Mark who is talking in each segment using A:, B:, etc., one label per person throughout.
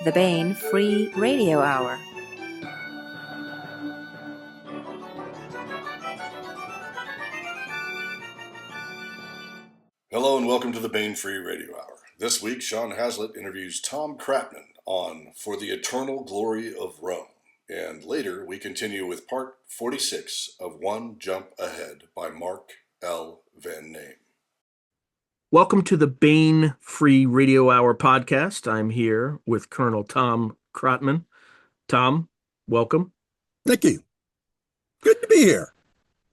A: the Baen Free Radio Hour.
B: Hello and welcome to the Baen Free Radio Hour. This week, Sean Hazlett interviews Tom Kratman on For the Eternal Glory of Rome. And later, we continue with part 46 of One Jump Ahead by Mark L. Van Name.
C: Welcome to the Baen Free Radio Hour podcast. I'm here with Colonel Tom Kratman. Tom, welcome.
D: Thank you. Good to be here.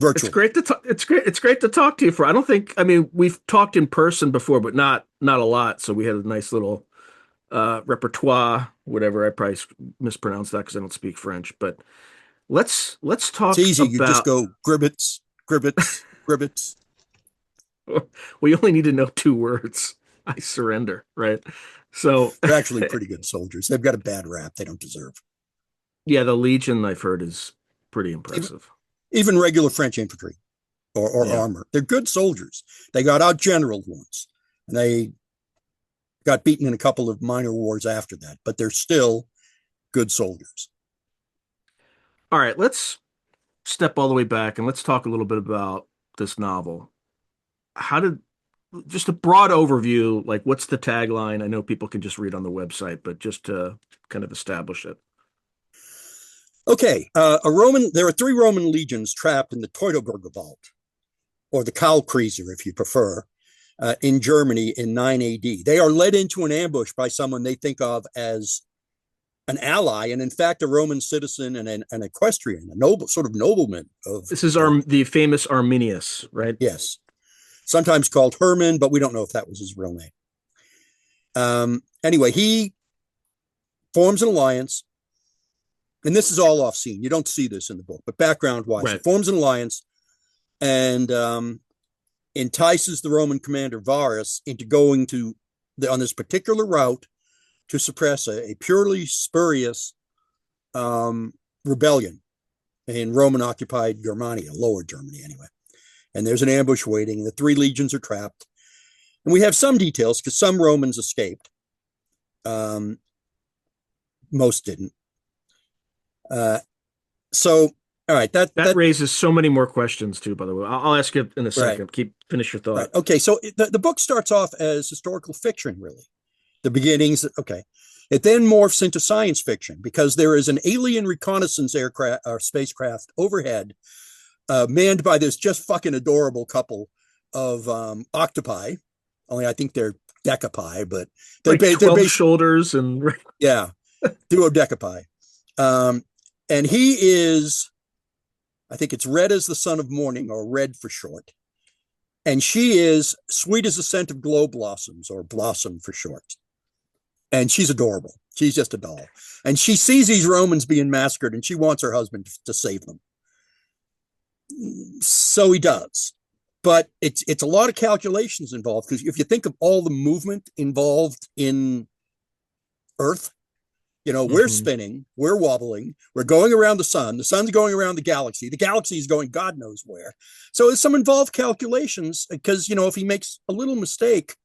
D: Virtual.
C: It's great to talk. It's great to talk to you. We've talked in person before, but not a lot. So we had a nice little repertoire, whatever. I probably mispronounced that because I don't speak French. But let's talk.
D: It's easy.
C: About...
D: You just go gribbets, gribbets, gribbets.
C: We only need to know 2 words. I surrender. Right. So
D: they're actually pretty good soldiers. They've got a bad rap they don't deserve.
C: Yeah, the Legion I've heard is pretty impressive.
D: Even regular French infantry or armor. They're good soldiers. They got out-generaled once. And they got beaten in a couple of minor wars after that. But they're still good soldiers.
C: All right, let's step all the way back and let's talk a little bit about this novel. Just a broad overview, like what's the tagline? I know people can just read on the website, but just to kind of establish it.
D: Okay, there are 3 Roman legions trapped in the Teutoburger Vault, or the Kahlkreise, if you prefer, in Germany in 9 AD. They are led into an ambush by someone they think of as an ally, and in fact, a Roman citizen and an equestrian, a nobleman.
C: This is the famous Arminius, right?
D: Yes, sometimes called Herman, but we don't know if that was his real name. Anyway, he forms an alliance. And this is all off scene. You don't see this in the book, but background-wise, right. He forms an alliance and entices the Roman commander Varus into going on this particular route to suppress a purely spurious rebellion in Roman-occupied Germania, Lower Germany anyway. And there's an ambush waiting. The 3 legions are trapped. And we have some details because some Romans escaped. Most didn't. All right, that
C: raises so many more questions too, by the way. I'll ask you in a second.
D: Right.
C: Finish your thought.
D: Right. Okay, so the book starts off as historical fiction, really. The beginnings, okay. It then morphs into science fiction because there is an alien reconnaissance aircraft or spacecraft overhead, manned by this just fucking adorable couple of octopi. Only I think they're decapi, but
C: they're 12 shoulders and
D: yeah, duodecapi. And he is, I think it's Red as the Son of Morning, or Red for short. And she is Sweet as the Scent of Glow Blossoms, or Blossom for short. And she's adorable. She's just a doll. And she sees these Romans being massacred, and she wants her husband to save them. So he does. But it's a lot of calculations involved, because if you think of all the movement involved in Earth, we're spinning, we're wobbling, we're going around the sun's going around the galaxy is going God knows where. So there's some involved calculations because, if he makes a little mistake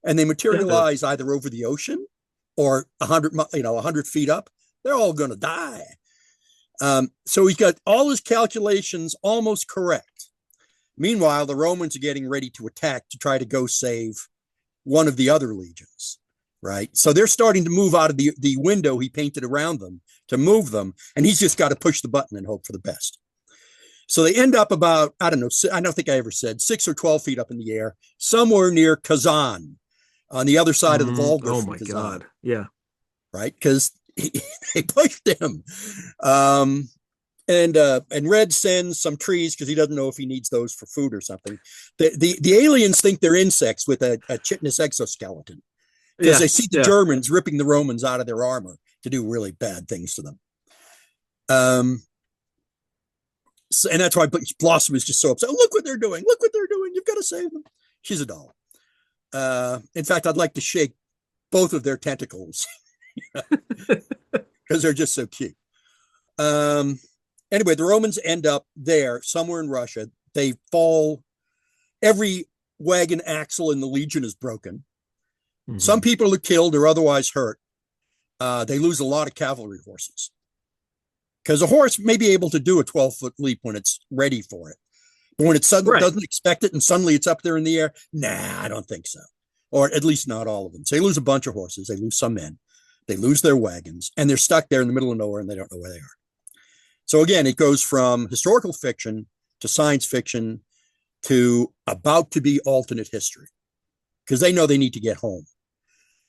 D: and they materialize either over the ocean or 100 feet up, they're all going to die. So he's got all his calculations almost correct. Meanwhile, the Romans are getting ready to attack to try to go save one of the other legions. Right. So they're starting to move out of the window he painted around them to move them. And he's just got to push the button and hope for the best. So they end up about, I don't think I ever said 6 or 12 feet up in the air, somewhere near Kazan on the other side of the Volga.
C: Oh my God. Yeah.
D: Right. Because they pushed him. And Red sends some trees because he doesn't know if he needs those for food or something. The aliens think they're insects with a chitinous exoskeleton. Because they see the Germans ripping the Romans out of their armor to do really bad things to them. And that's why Blossom is just so upset. Look what they're doing. Look what they're doing. You've got to save them. She's a doll. In fact, I'd like to shake both of their tentacles because they're just so cute. Anyway, the Romans end up there somewhere in Russia. They fall. Every wagon axle in the Legion is broken. Mm-hmm. Some people are killed or otherwise hurt. they lose a lot of cavalry horses. Because a horse may be able to do a 12-foot leap when it's ready for it. But when it suddenly doesn't expect it and suddenly it's up there in the air, nah, I don't think so. Or at least not all of them. So they lose a bunch of horses. They lose some men. They lose their wagons. And they're stuck there in the middle of nowhere and they don't know where they are. So again, it goes from historical fiction to science fiction to about to be alternate history. Because they know they need to get home.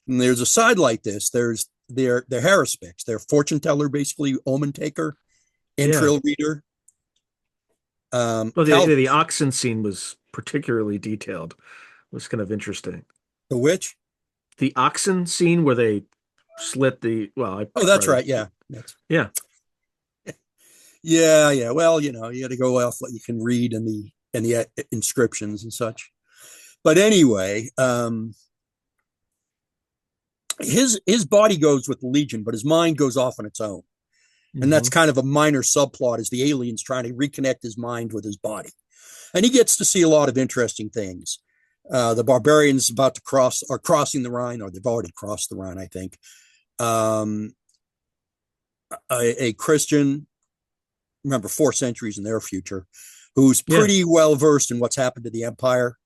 D: And there's a side like this. There's their haruspics, their fortune teller, basically omen taker, entrail reader.
C: Well, the oxen scene was particularly detailed. It was kind of interesting.
D: The which?
C: The oxen scene where they slit the
D: that's right. Yeah.
C: Yeah.
D: Yeah. Well, you got to go off what you can read in the inscriptions and such. But anyway, his body goes with the Legion, but his mind goes off on its own. And that's kind of a minor subplot, is the aliens trying to reconnect his mind with his body. And he gets to see a lot of interesting things. The barbarians about to crossing the Rhine, or they've already crossed the Rhine, I think. A Christian, remember 4 centuries in their future, who's pretty well versed in what's happened to the Empire.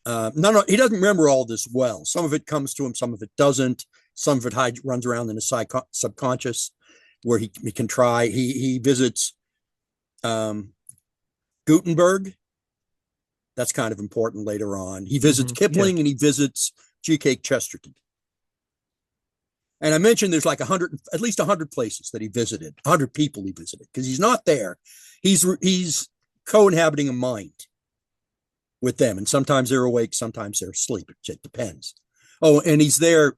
D: No, he doesn't remember all this well. Some of it comes to him, some of it doesn't. Some of it runs around in his subconscious, where he can try. He visits Gutenberg. That's kind of important later on. He visits Kipling and he visits G.K. Chesterton. And I mentioned there's like at least 100 places that he visited, 100 people he visited, because he's not there. He's co-inhabiting a mind with them. And sometimes they're awake, sometimes they're asleep. It depends. Oh, and he's there.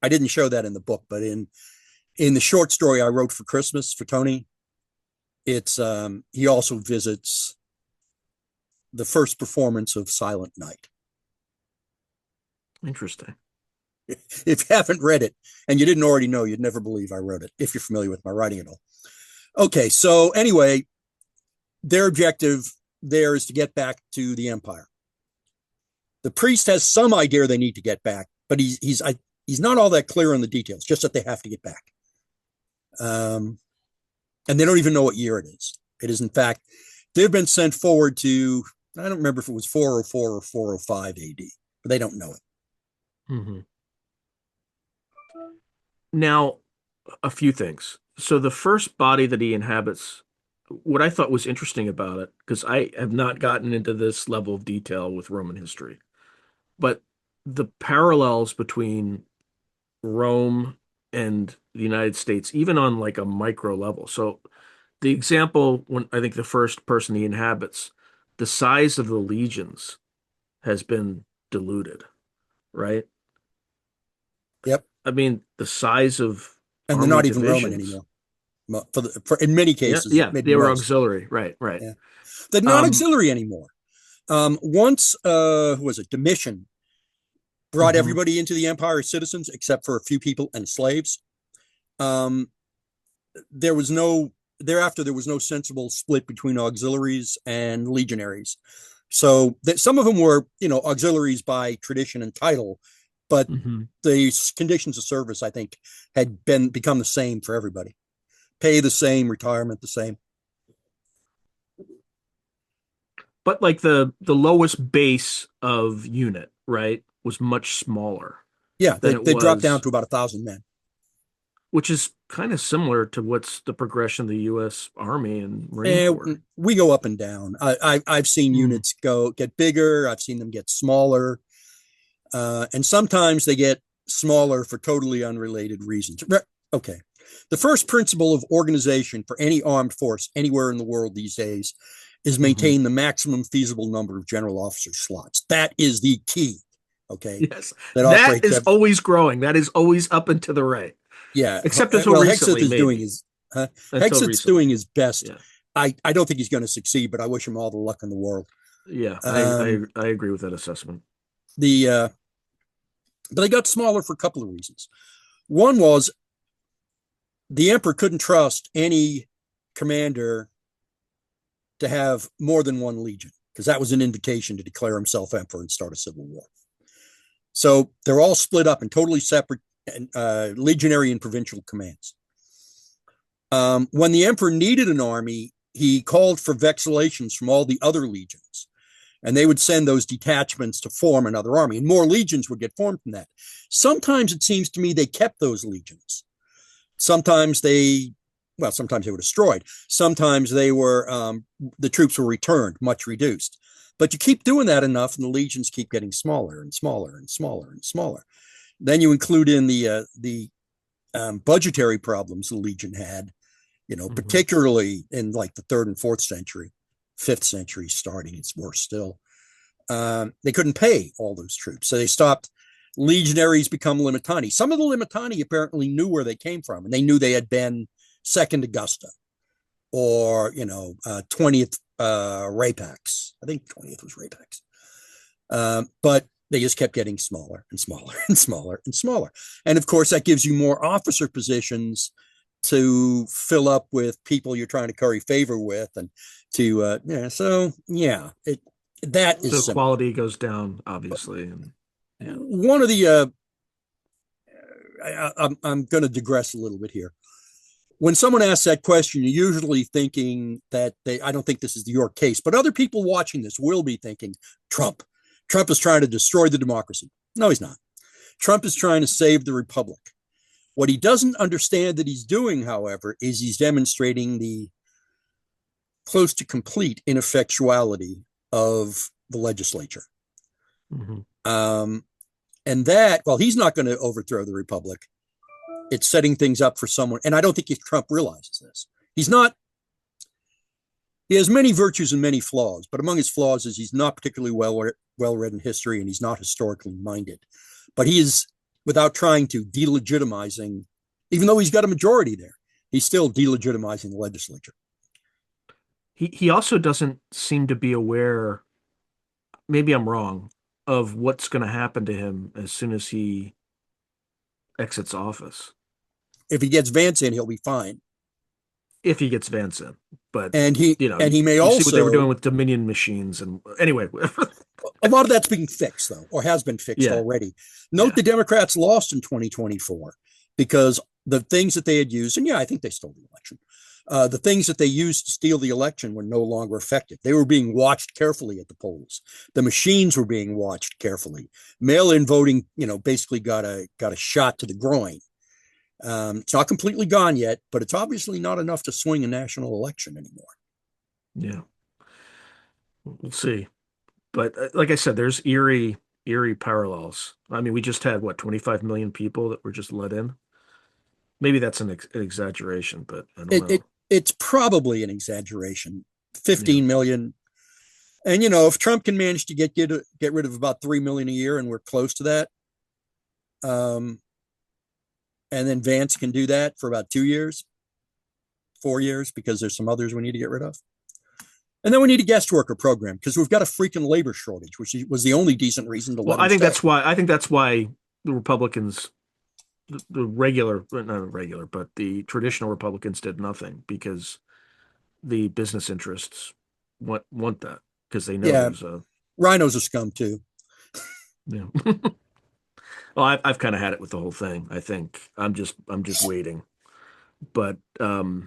D: I didn't show that in the book, but in the short story I wrote for Christmas for Tony, it's he also visits the first performance of Silent Night.
C: Interesting.
D: If you haven't read it and you didn't already know, you'd never believe I wrote it, if you're familiar with my writing at all. Okay, so anyway, their objective there is to get back to the Empire. The priest has some idea they need to get back, but he's not all that clear on the details, just that they have to get back. And they don't even know what year it is. It is, in fact, they've been sent forward to, I don't remember if it was 404 or 405 AD, but they don't know it.
C: Mm-hmm. Now, a few things. So the first body that he inhabits, what I thought was interesting about it, because I have not gotten into this level of detail with Roman history, but the parallels between Rome and the United States, even on like a micro level. So the example, when I think the first person he inhabits, the size of the legions has been diluted, right?
D: Yep.
C: I mean, the size of
D: and they're not even Roman anymore. In many cases,
C: they were auxiliary, right?
D: Yeah. They're not auxiliary anymore. Once, who was it? Domitian brought everybody into the empire as citizens, except for a few people and slaves. There was no sensible split between auxiliaries and legionaries. So some of them were, auxiliaries by tradition and title, but the conditions of service, I think, had become the same for everybody. Pay the same, retirement the same.
C: But like the lowest base of unit, right, was much smaller.
D: Yeah, they dropped down to about 1,000 men.
C: Which is kind of similar to what's the progression of the U.S. Army and Marine Corps.
D: We go up and down. I've seen units get bigger. I've seen them get smaller. And sometimes they get smaller for totally unrelated reasons. Okay. The first principle of organization for any armed force anywhere in the world these days is maintain the maximum feasible number of general officer slots. That is the key. Okay.
C: Yes. That is always growing. That is always up and to the right.
D: Yeah.
C: Except until recently,
D: Hexett's doing his best. Yeah. I don't think he's going to succeed, but I wish him all the luck in the world.
C: Yeah. I agree with that assessment.
D: But they got smaller for a couple of reasons. One was the emperor couldn't trust any commander to have more than one legion, because that was an invitation to declare himself emperor and start a civil war. So they're all split up in totally separate legionary and provincial commands. When the emperor needed an army, he called for vexations from all the other legions, and they would send those detachments to form another army, and more legions would get formed from that. Sometimes it seems to me they kept those legions. Sometimes they were destroyed. Sometimes they were the troops were returned, much reduced. But you keep doing that enough, and the legions keep getting smaller and smaller and smaller and smaller. Then you include in the budgetary problems the legion had, particularly in like the 3rd and 4th century, 5th century starting, it's worse still. They couldn't pay all those troops, so they stopped. Legionaries become limitani. Some of the limitani apparently knew where they came from, and they knew they had been 2nd Augusta or 20th Rapax. I think 20th was Rapax. But they just kept getting smaller and smaller and smaller and smaller. And of course, that gives you more officer positions to fill up with people you're trying to curry favor with, and to so
C: quality goes down, obviously. And
D: one of the I'm going to digress a little bit here. When someone asks that question, you're usually thinking that I don't think this is your case, but other people watching this will be thinking Trump is trying to destroy the democracy. No, he's not. Trump is trying to save the republic. What he doesn't understand that he's doing, however, is he's demonstrating the close to complete ineffectuality of the legislature. Mm-hmm. And that, while he's not going to overthrow the republic, it's setting things up for someone. And I don't think Trump realizes this. He has many virtues and many flaws, but among his flaws is he's not particularly well read in history, and he's not historically minded. But he is, without trying to, delegitimizing, even though he's got a majority there, he's still delegitimizing the legislature.
C: He also doesn't seem to be aware, maybe I'm wrong, of what's going to happen to him as soon as he exits office.
D: If he gets Vance in, he'll be fine.
C: If he gets Vance in, but
D: he may also
C: see what they were doing with Dominion machines, and anyway,
D: a lot of that's being fixed though, or has been fixed already. Note the Democrats lost in 2024 because the things that they had used, and I think they stole the election. The things that they used to steal the election were no longer effective. They were being watched carefully at the polls. The machines were being watched carefully. Mail-in voting, basically got a shot to the groin. It's not completely gone yet, but it's obviously not enough to swing a national election anymore.
C: Yeah, we'll see. But like I said, there's eerie parallels. I mean, we just had 25 million people that were just let in. Maybe that's an exaggeration, but I don't know.
D: It's probably an exaggeration. 15 million. And, if Trump can manage to get rid of about 3 million a year, and we're close to that, and then Vance can do that for about 2 years, 4 years, because there's some others we need to get rid of. And then we need a guest worker program because we've got a freaking labor shortage, which was the only decent reason to let him
C: I think
D: stay.
C: I think that's why the Republicans, not regular, but the traditional Republicans did nothing, because the business interests want that, because they know there's
D: rhinos are scum too.
C: Yeah. Well, I've kind of had it with the whole thing. I think I'm just waiting. But how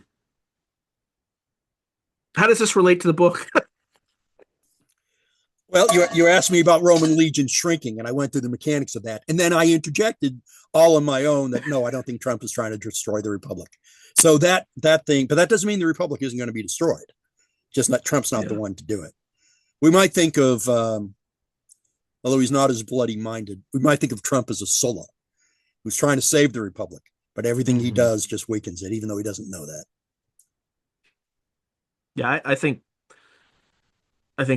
C: does this relate to the book?
D: Well, you asked me about Roman legions shrinking, and I went through the mechanics of that. And then I interjected all on my own that, no, I don't think Trump is trying to destroy the Republic. So that thing, but that doesn't mean the Republic isn't going to be destroyed. Just that Trump's not the one to do it. We might think of, although he's not as bloody minded, we might think of Trump as a Sulla who's trying to save the Republic, but everything he does just weakens it, even though he doesn't know that.
C: Yeah, I think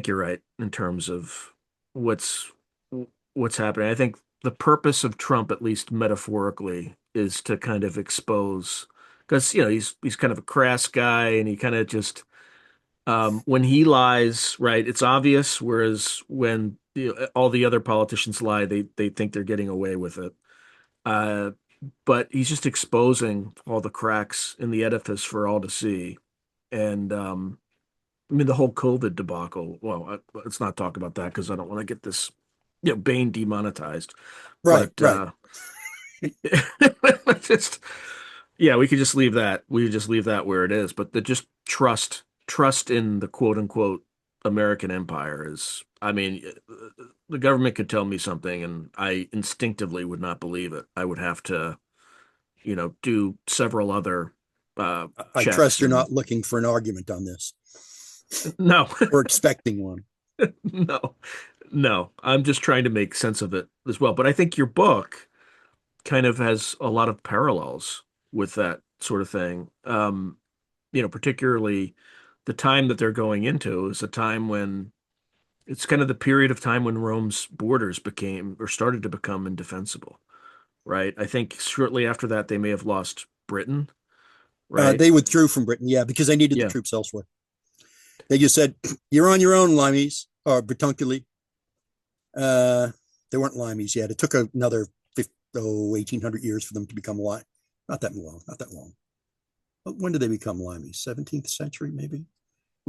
C: you're right in terms of what's happening. I think the purpose of Trump, at least metaphorically, is to kind of expose, because he's kind of a crass guy, and he kind of just when he lies, right, it's obvious. Whereas when all the other politicians lie, they think they're getting away with it. But he's just exposing all the cracks in the edifice for all to see. And I mean, the whole COVID debacle. Well, let's not talk about that because I don't want to get this, Baen demonetized.
D: Right,
C: but,
D: right.
C: Just yeah, we could just leave that. We could just leave that where it is. But the just trust in the quote unquote American empire is, I mean, the government could tell me something and I instinctively would not believe it. I would have to, do several other
D: I trust
C: checks
D: you're
C: and
D: not looking for an argument on this.
C: no,
D: We're expecting one.
C: no, no. I'm just trying to make sense of it as well. But I think your book kind of has a lot of parallels with that sort of thing. Particularly the time that they're going into is a time when it's kind of the period of time when Rome's borders became or started to become indefensible, right? I think shortly after that, they may have lost Britain, right?
D: They withdrew from Britain, yeah, because they needed the
C: Yeah.
D: troops elsewhere. They just said, "You're on your own, Limes or Bertunculi." They weren't Limes yet. It took another 1,800 years for them to become Lime. Not that long. Not that long. But when did they become Limes? 17th century, maybe.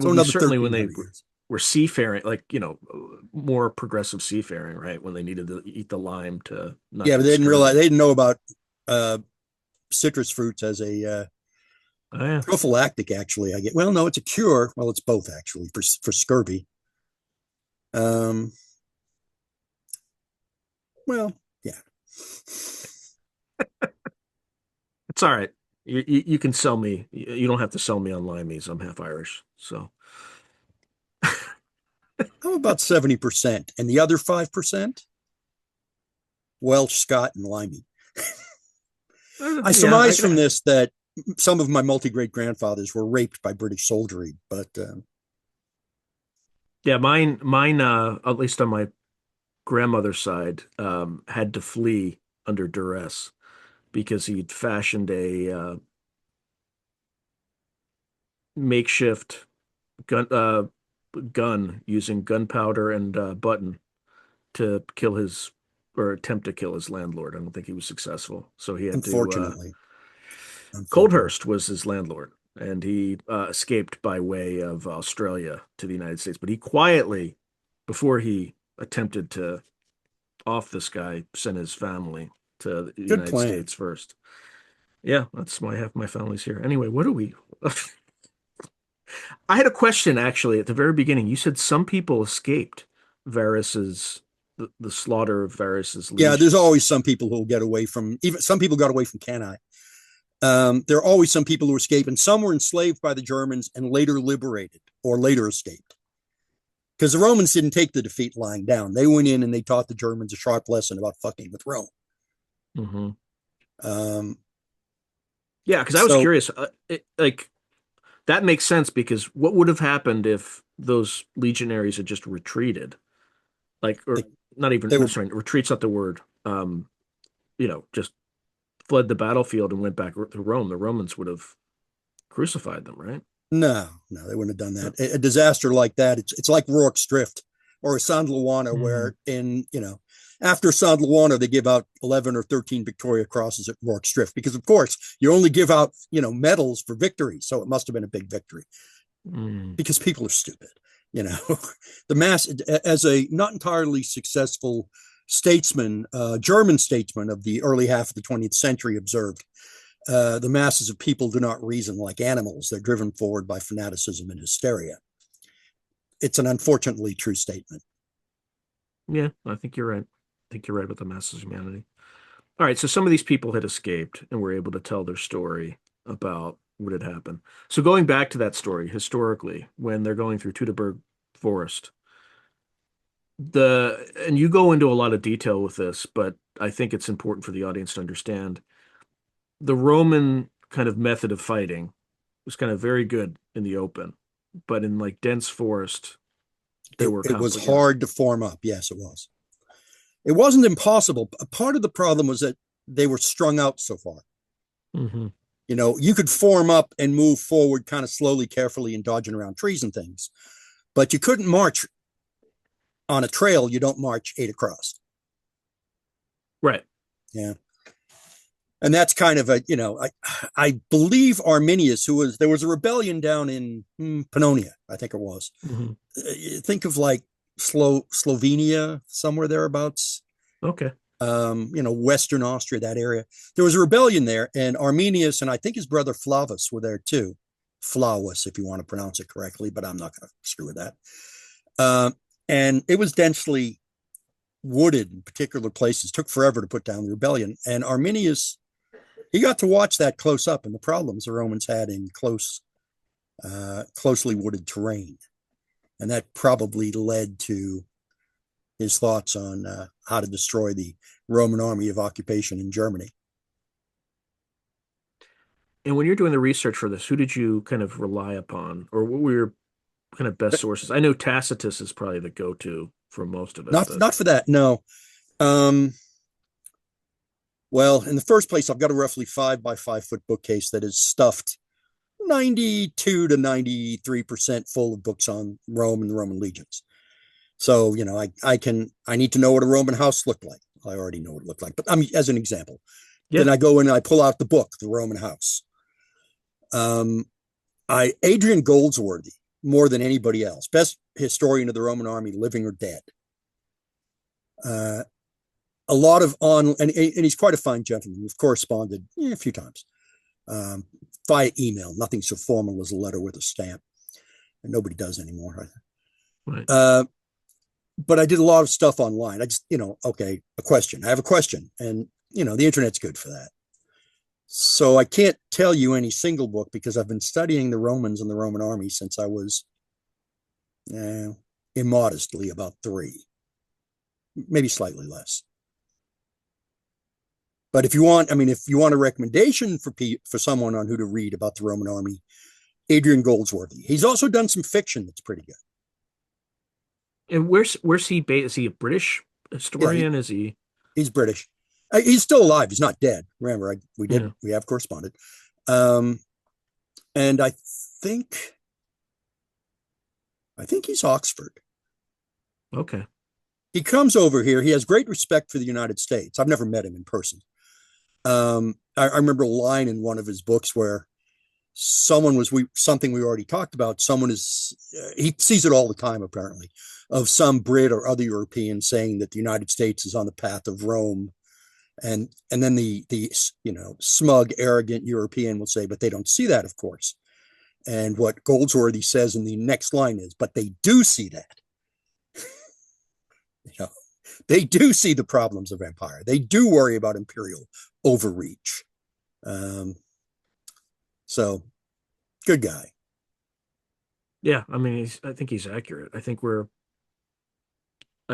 D: So
C: Well,
D: another
C: certainly when they
D: 1,300 years.
C: were seafaring, like, more progressive seafaring, right? When they needed to eat the lime to not
D: Yeah, but
C: get
D: they didn't realize,
C: scurvy.
D: they didn't know about uh, citrus fruits as a
C: Oh, yeah.
D: prophylactic. Actually, I get. Well, no, it's a cure. Well, it's both actually for scurvy. Um, well, yeah.
C: It's all right. You can sell me. You don't have to sell me on limeys. I'm half Irish, so
D: How about 70%? And the other 5%? Welsh, Scot, and Limey. I
C: yeah.
D: surmise from this that some of my multi great grandfathers were raped by British soldiery, but
C: Yeah, mine. At least on my grandmother's side, had to flee under duress because he'd fashioned a makeshift gun using gunpowder and button to kill his or attempt to kill his landlord. I don't think he was successful, so he had to.
D: unfortunately, unfortunately.
C: Coldhurst was his landlord, and he escaped by way of Australia to the United States. But he quietly, before he attempted to off this guy, sent his family to the
D: Good
C: United
D: plan.
C: States first. Yeah, that's my half my family's here. Anyway, what do we? I had a question actually at the very beginning. You said some people escaped Varus's the slaughter of Varus's
D: Yeah, there's
C: legions.
D: always some people who will get away from, even some people got away from Cannae. There are always some people who escape, and some were enslaved by the Germans and later liberated or later escaped. Because the Romans didn't take the defeat lying down. They went in and they taught the Germans a sharp lesson about fucking with Rome.
C: Hmm.
D: Um,
C: Yeah, because I was
D: so
C: curious. Like that makes sense because what would have happened if those legionaries had just retreated? Like, or
D: they,
C: not even,
D: they
C: no,
D: were
C: sorry, retreat's not the word. Just fled the battlefield and went back to Rome. The Romans would have crucified them, right?
D: no, they wouldn't have done that. A disaster like that, it's like Rorke's Drift or San Luana,
C: Hmm.
D: where after San Luana they give out 11 or 13 Victoria Crosses at Rorke's Drift because of course you only give out medals for victory, so it must have been a big victory
C: Mm.
D: because people are stupid. You know, the mass as a not entirely successful statesman, German statesman of the early half of the 20th century observed. The masses of people do not reason like animals. They're driven forward by fanaticism and hysteria. It's an unfortunately true statement.
C: Yeah, I think you're right. I think you're right about the masses of humanity. All right, so some of these people had escaped and were able to tell their story about what had happened. So going back to that story historically, when they're going through Teutoburg Forest, and you go into a lot of detail with this, but I think it's important for the audience to understand the Roman kind of method of fighting was kind of very good in the open, but in like dense forest, they were
D: It was
C: complicated.
D: hard to form up. Yes, it was. It wasn't impossible. A part of the problem was that they were strung out so far.
C: Hmm.
D: You could form up and move forward kind of slowly, carefully, and dodging around trees and things, but you couldn't march on a trail. You don't march eight across.
C: Right.
D: Yeah. And that's kind of I believe Arminius, there was a rebellion down in Pannonia, I think it was.
C: Hmm.
D: Think of like Slovenia, somewhere thereabouts.
C: Okay.
D: Western Austria, that area. There was a rebellion there, and Arminius and I think his brother Flavus were there too. Flaus, if you want to pronounce it correctly, but I'm not going to screw with that. And it was densely wooded in particular places. It took forever to put down the rebellion. And Arminius, he got to watch that close up and the problems the Romans had in closely wooded terrain. And that probably led to his thoughts on how to destroy the Roman army of occupation in Germany.
C: And when you're doing the research for this, who did you kind of rely upon, or what were your kind of best sources? I know Tacitus is probably the go-to for most of it.
D: Not for that, no. Well, in the first place, I've got a roughly 5 by 5 foot bookcase that is stuffed 92 to 93% full of books on Rome and the Roman legions. So, I need to know what a Roman house looked like. I already know what it looked like, but as an example. Yeah. Then I go in and I pull out the book, The Roman House. Adrian Goldsworthy, more than anybody else, best historian of the Roman army, living or dead. A lot of and he's quite a fine gentleman. We've corresponded a few times via email. Nothing so formal as a letter with a stamp, and nobody does anymore. Right. But I did a lot of stuff online. I just, okay, a question. I have a question, and the internet's good for that. So I can't tell you any single book because I've been studying the Romans and the Roman army since I was immodestly about 3, maybe slightly less. But if you want a recommendation for someone on who to read about the Roman army, Adrian Goldsworthy. He's also done some fiction that's pretty good.
C: And where's he based? Is he a British historian?
D: Yeah,
C: is he?
D: He's British. He's still alive. He's not dead. Remember, we have corresponded. And I think he's Oxford.
C: Okay.
D: He comes over here. He has great respect for the United States. I've never met him in person. I remember a line in one of his books where something we already talked about. He sees it all the time, apparently, of some Brit or other European saying that the United States is on the path of Rome. And then the smug, arrogant European will say, but they don't see that, of course. And what Goldsworthy says in the next line is, but they do see that. They do see the problems of empire. They do worry about imperial overreach. So, good guy.
C: Yeah, I think he's accurate. I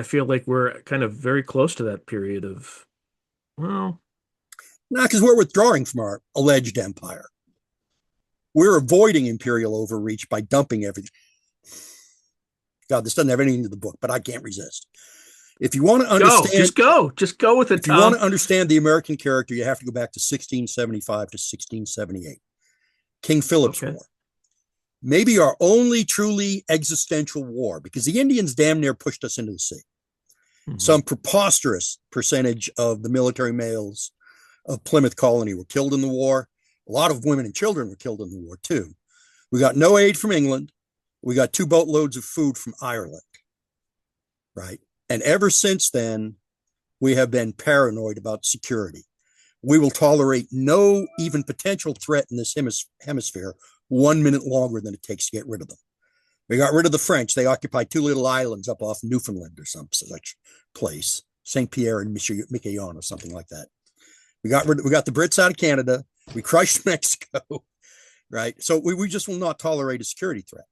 C: feel like we're kind of very close to that period of, well,
D: not because we're withdrawing from our alleged empire. We're avoiding imperial overreach by dumping everything. God, this doesn't have anything to the book, but I can't resist. If you want to understand,
C: just go with it.
D: If you want to understand the American character, you have to go back to 1675 to 1678, King Philip's War. Maybe our only truly existential war, because the Indians damn near pushed us into the sea. Mm-hmm. Some preposterous percentage of the military males of Plymouth Colony were killed in the war. A lot of women and children were killed in the war too. We got no aid from England. We got 2 boatloads of food from Ireland, right? And ever since then, we have been paranoid about security. We will tolerate no even potential threat in this hemisphere 1 minute longer than it takes to get rid of them. We got rid of the French. They occupied 2 little islands up off Newfoundland or some such place, St. Pierre and Miquelon or something like that. We got the Brits out of Canada. We crushed Mexico, right? So we just will not tolerate a security threat.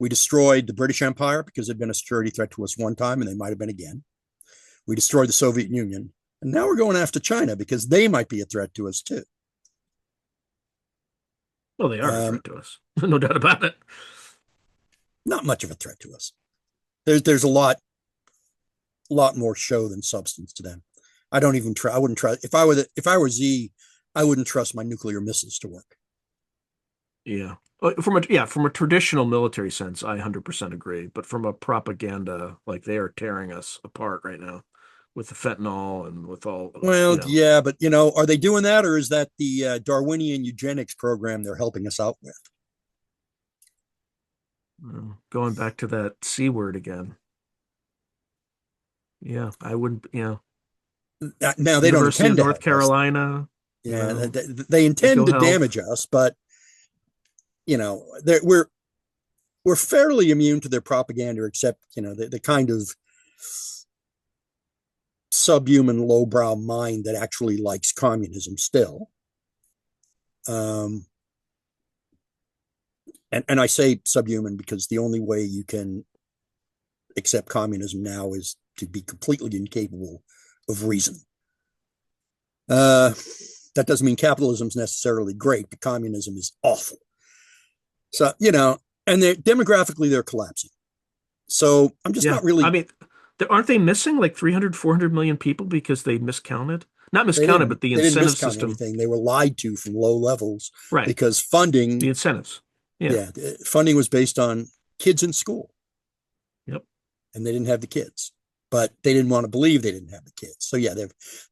D: We destroyed the British Empire because they'd been a security threat to us one time, and they might have been again. We destroyed the Soviet Union, and now we're going after China because they might be a threat to us too.
C: Well, they are a threat to us, no doubt about it.
D: Not much of a threat to us. There's a lot more show than substance to them. I wouldn't try. If I were Z, I wouldn't trust my nuclear missiles to work.
C: Yeah. From a traditional military sense, I 100% agree. But from a propaganda, like, they are tearing us apart right now with the fentanyl and with all.
D: Well, yeah, but are they doing that, or is that the Darwinian eugenics program they're helping us out with?
C: Going back to that C word again. Yeah, I wouldn't. Yeah.
D: Now they don't
C: University of
D: intend to
C: North
D: help us.
C: Carolina.
D: Yeah,
C: know,
D: they intend to
C: EcoHealth.
D: damage us, but we're fairly immune to their propaganda, except the kind of subhuman lowbrow mind that actually likes communism still. And I say subhuman because the only way you can accept communism now is to be completely incapable of reason. That doesn't mean capitalism is necessarily great, but communism is awful. So, and demographically, they're collapsing. So I'm just not really.
C: I mean, aren't they missing like 300, 400 million people because they miscounted? Not
D: They
C: miscounted, but the
D: didn't
C: incentive
D: miscount
C: system.
D: anything. They were lied to from low levels,
C: Right.
D: Because funding,
C: The incentives. Yeah.
D: funding was based on kids in school.
C: Yep.
D: And they didn't have the kids, but they didn't want to believe they didn't have the kids. So yeah,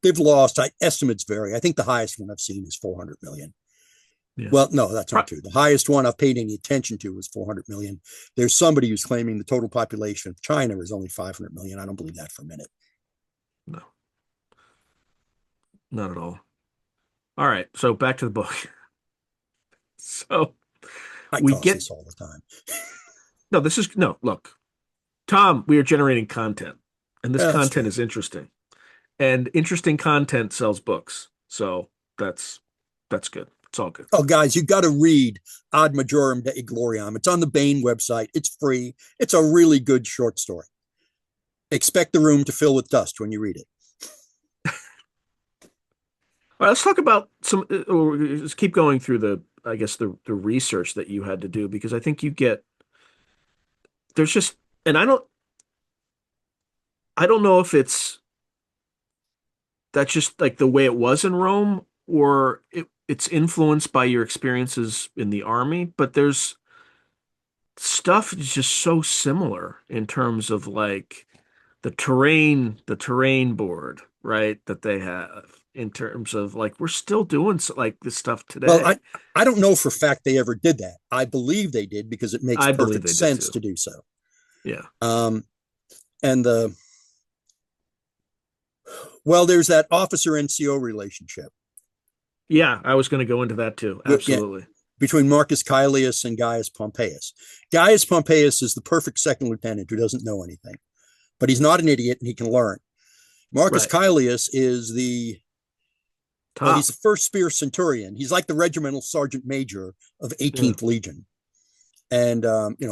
D: they've lost. Estimates vary. I think the highest one I've seen is 400 million. Yeah. Well, no, that's not true. The highest one I've paid any attention to was 400 million. There's somebody who's claiming the total population of China is only 500 million. I don't believe that for a minute.
C: No, not at all. All right. So back to the book. So
D: I cause this all the time.
C: Look, Tom, we are generating content, and this content is interesting, and interesting content sells books. So that's good. It's all good.
D: Oh, guys, you got to read Ad Majorem Dei Gloriam. It's on the Baen website. It's free. It's a really good short story. Expect the room to fill with dust when you read it.
C: All right, let's talk about let's keep going through the research that you had to do, because I think there's just, and I don't know if that's just like the way it was in Rome, or it's influenced by your experiences in the army, but there's stuff is just so similar in terms of like the terrain board, right? That they have, in terms of like, we're still doing like this stuff today.
D: Well, I don't know for a fact they ever did that. I believe they did because it makes perfect sense to do so.
C: Yeah.
D: And there's that officer NCO relationship.
C: Yeah, I was going to go into that too. Absolutely.
D: Yeah, between Marcus Caelius and Gaius Pompeius. Gaius Pompeius is the perfect second lieutenant who doesn't know anything, but he's not an idiot and he can learn. Marcus Caelius is he's the first spear centurion. He's like the regimental sergeant major of 18th Legion. And,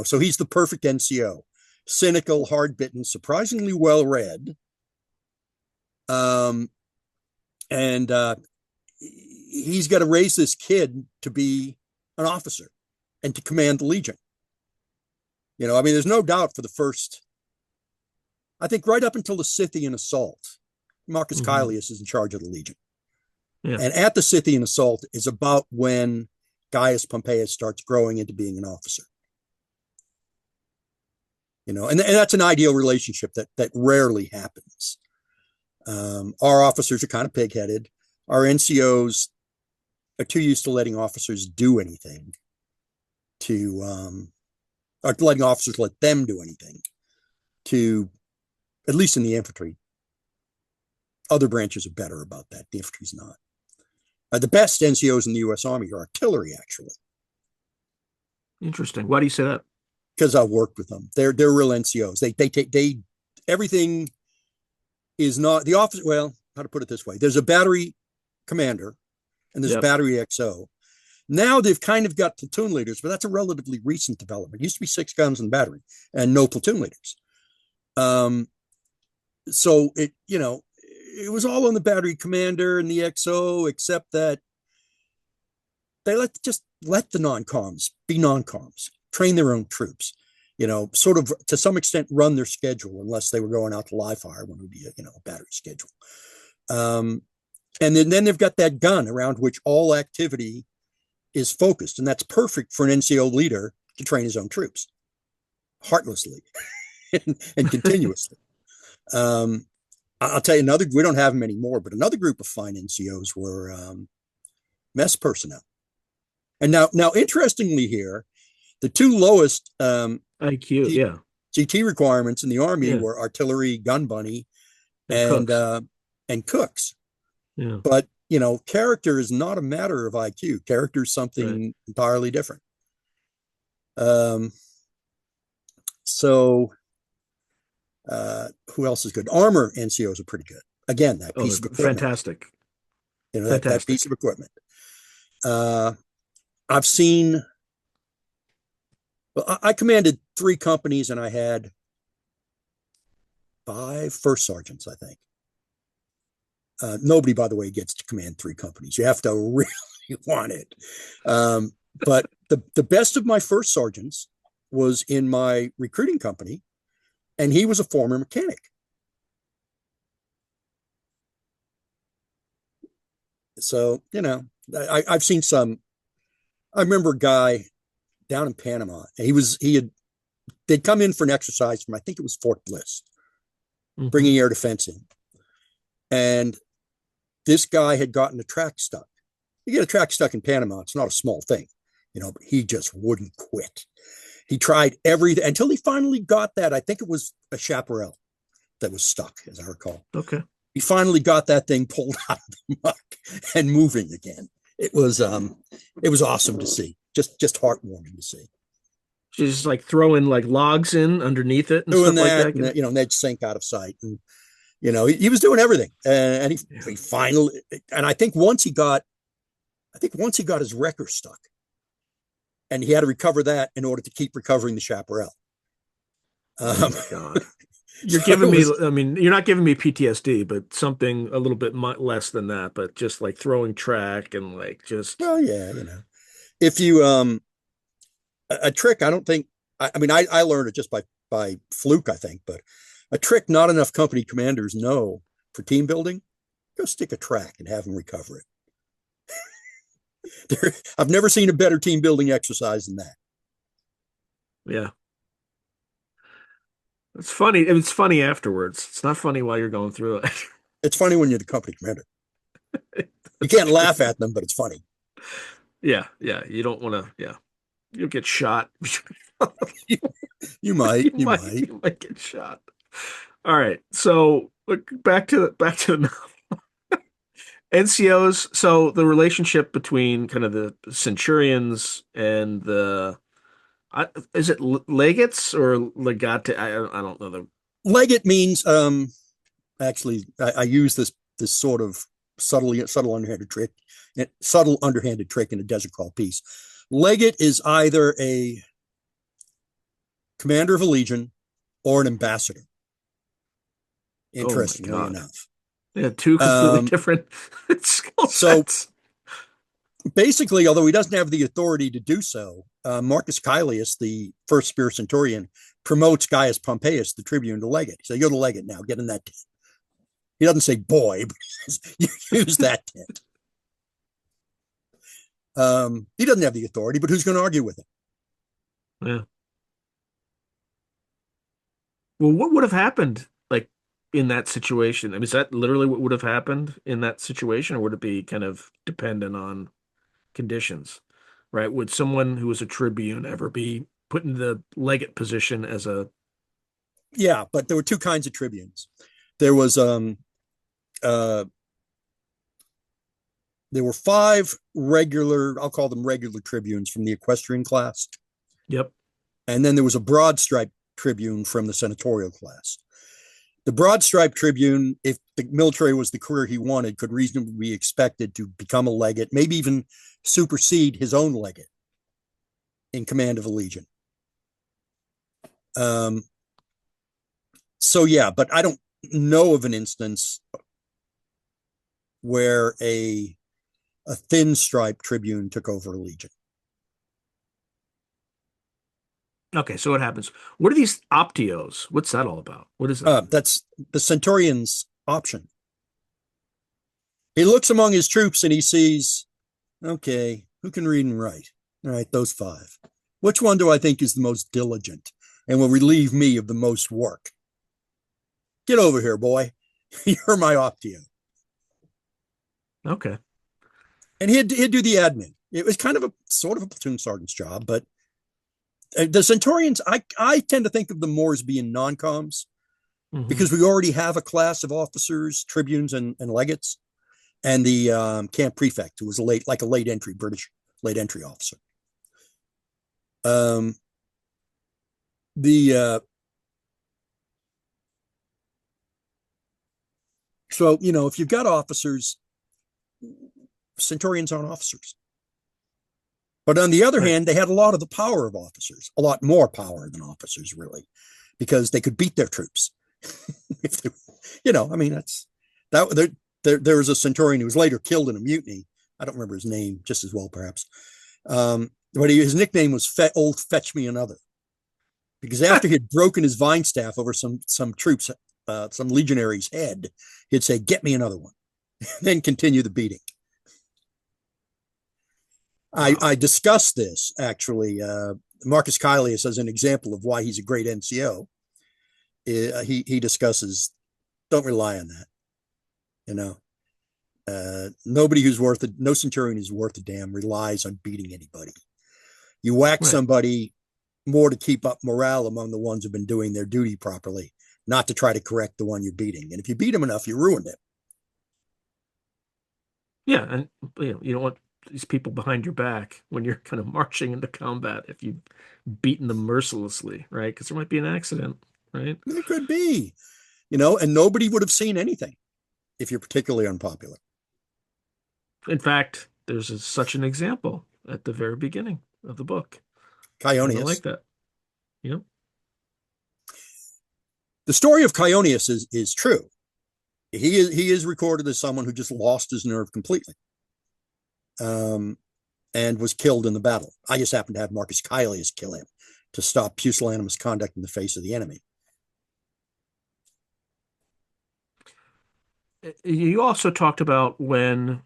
D: so he's the perfect NCO. Cynical, hard-bitten, surprisingly well-read. And he's got to raise this kid to be an officer and to command the Legion. There's no doubt for the first, I think right up until the Scythian assault, Marcus Caelius is in charge of the Legion. Yeah. And at the Scythian assault is about when Gaius Pompeius starts growing into being an officer. And that's an ideal relationship that rarely happens. Our officers are kind of pig-headed. Our NCOs are too used to letting officers do anything, or letting officers let them do anything, at least in the infantry. Other branches are better about that. The infantry's not. The best NCOs in the U.S. Army are artillery, actually.
C: Interesting. Why do you say that?
D: Because I've worked with them. They're real NCOs. They everything is not the office. Well, how to put it this way: there's a battery commander, and there's a battery XO. Now they've kind of got platoon leaders, but that's a relatively recent development. It used to be 6 guns and battery, and no platoon leaders. So it was all on the battery commander and the XO, except that they let the non-coms be non-coms, train their own troops, sort of to some extent run their schedule, unless they were going out to live fire, when it would be a battery schedule. And then they've got that gun around which all activity is focused, and that's perfect for an NCO leader to train his own troops heartlessly and continuously. I'll tell you we don't have them anymore, but another group of fine NCOs were mess personnel. And now interestingly here, the two lowest
C: IQ,
D: GT requirements in the Army were artillery, gun bunny, and and cooks.
C: Yeah.
D: But, character is not a matter of IQ. Character is something entirely different. So who else is good? Armor NCOs are pretty good. Again, that piece of equipment.
C: Fantastic.
D: That piece of equipment. I've seen, well, I commanded 3 companies and I had 5 first sergeants, I think. Nobody, by the way, gets to command 3 companies. You have to really want it. But the best of my first sergeants was in my recruiting company, and he was a former mechanic. So, I've seen some. I remember a guy down in Panama. They'd come in for an exercise from, I think it was Fort Bliss, bringing air defense in. And this guy had gotten a track stuck. You get a track stuck in Panama, it's not a small thing, but he just wouldn't quit. He tried everything until he finally got that. I think it was a chaparral that was stuck, as I recall.
C: Okay.
D: He finally got that thing pulled out of the muck and moving again. It was awesome to see. Just heartwarming to see.
C: She's just like throwing like logs in underneath it and
D: doing
C: stuff
D: that,
C: like that.
D: And they'd sink out of sight. And, he was doing everything. And he finally, and I think once he got his wrecker stuck, and he had to recover that in order to keep recovering the chaparral.
C: Oh my God. You're giving me, I mean, you're not giving me PTSD, but something a little bit less than that, but just like throwing track and like just.
D: Well, yeah, if you, a trick, I don't think, I learned it just by fluke, I think, but a trick not enough company commanders know for team building, go stick a track and have them recover it. I've never seen a better team building exercise than that.
C: Yeah. It's funny. It's funny afterwards. It's not funny while you're going through it.
D: It's funny when you're the company commander. You can't laugh at them, but it's funny.
C: Yeah. You don't want to. Yeah. You'll get shot.
D: You might
C: get shot. All right. So look, back to the NCOs. So the relationship between kind of the centurions and is it legates or legate? I don't know the
D: legate means. Actually, I use this sort of subtle underhanded trick in a desert call piece. Legate is either a commander of a legion or an ambassador. Interestingly enough.
C: Yeah, 2 completely different skill sets.
D: So basically, although he doesn't have the authority to do so, Marcus Caelius, the first Spear Centurion, promotes Gaius Pompeius, the tribune, to legate. So you're the legate now, get in that tent. He doesn't say boy, but you use that tent. He doesn't have the authority, but who's going to argue with him?
C: Yeah. Well, what would have happened like in that situation? I mean, is that literally what would have happened in that situation, or would it be kind of dependent on conditions, right? Would someone who was a tribune ever be put in the legate position as a?
D: Yeah, but there were 2 kinds of tribunes. There was there were 5 regular, I'll call them regular tribunes from the equestrian class.
C: Yep.
D: And then there was a broad stripe tribune from the senatorial class. The broad stripe tribune, if the military was the career he wanted, could reasonably be expected to become a legate, maybe even supersede his own legate in command of a legion. So yeah, but I don't know of an instance where a thin stripe tribune took over a legion.
C: Okay, so what happens? What are these optios? What's that all about? What is that?
D: That's the centurion's option. He looks among his troops and he sees, okay, who can read and write? All right, those 5. Which one do I think is the most diligent and will relieve me of the most work? Get over here, boy. You're my optio.
C: Okay.
D: And he'd do the admin. It was kind of a sort of a platoon sergeant's job, but the centurions, I tend to think of them more as being non-coms. because we already have a class of officers, tribunes, and legates, and the camp prefect, who was a late entry British late entry officer. So if you've got officers, centurions aren't officers. But on the other hand, they had a lot of the power of officers, a lot more power than officers, really, because they could beat their troops. If they, that's that. There was a centurion who was later killed in a mutiny. I don't remember his name just as well, perhaps. But his nickname was Old Fetch Me Another, because after he'd broken his vine staff over some troops, some legionary's head, he'd say, "Get me another one," then continue the beating. Wow. I discussed this, actually. Marcus Caelius, as an example of why he's a great NCO, he discusses, don't rely on that. Nobody who's no centurion who's worth a damn relies on beating anybody. You whack somebody more to keep up morale among the ones who've been doing their duty properly, not to try to correct the one you're beating. And if you beat him enough, you ruined him.
C: Yeah, and you don't want these people behind your back when you're kind of marching into combat if you've beaten them mercilessly, right? Because there might be an accident, right?
D: There could be, and nobody would have seen anything if you're particularly unpopular.
C: In fact, there's such an example at the very beginning of the book.
D: Chionius.
C: I like that. Yep.
D: The story of Chionius is true. He is recorded as someone who just lost his nerve completely, and was killed in the battle. I just happened to have Marcus Caelius kill him to stop pusillanimous conduct in the face of the enemy.
C: You also talked about when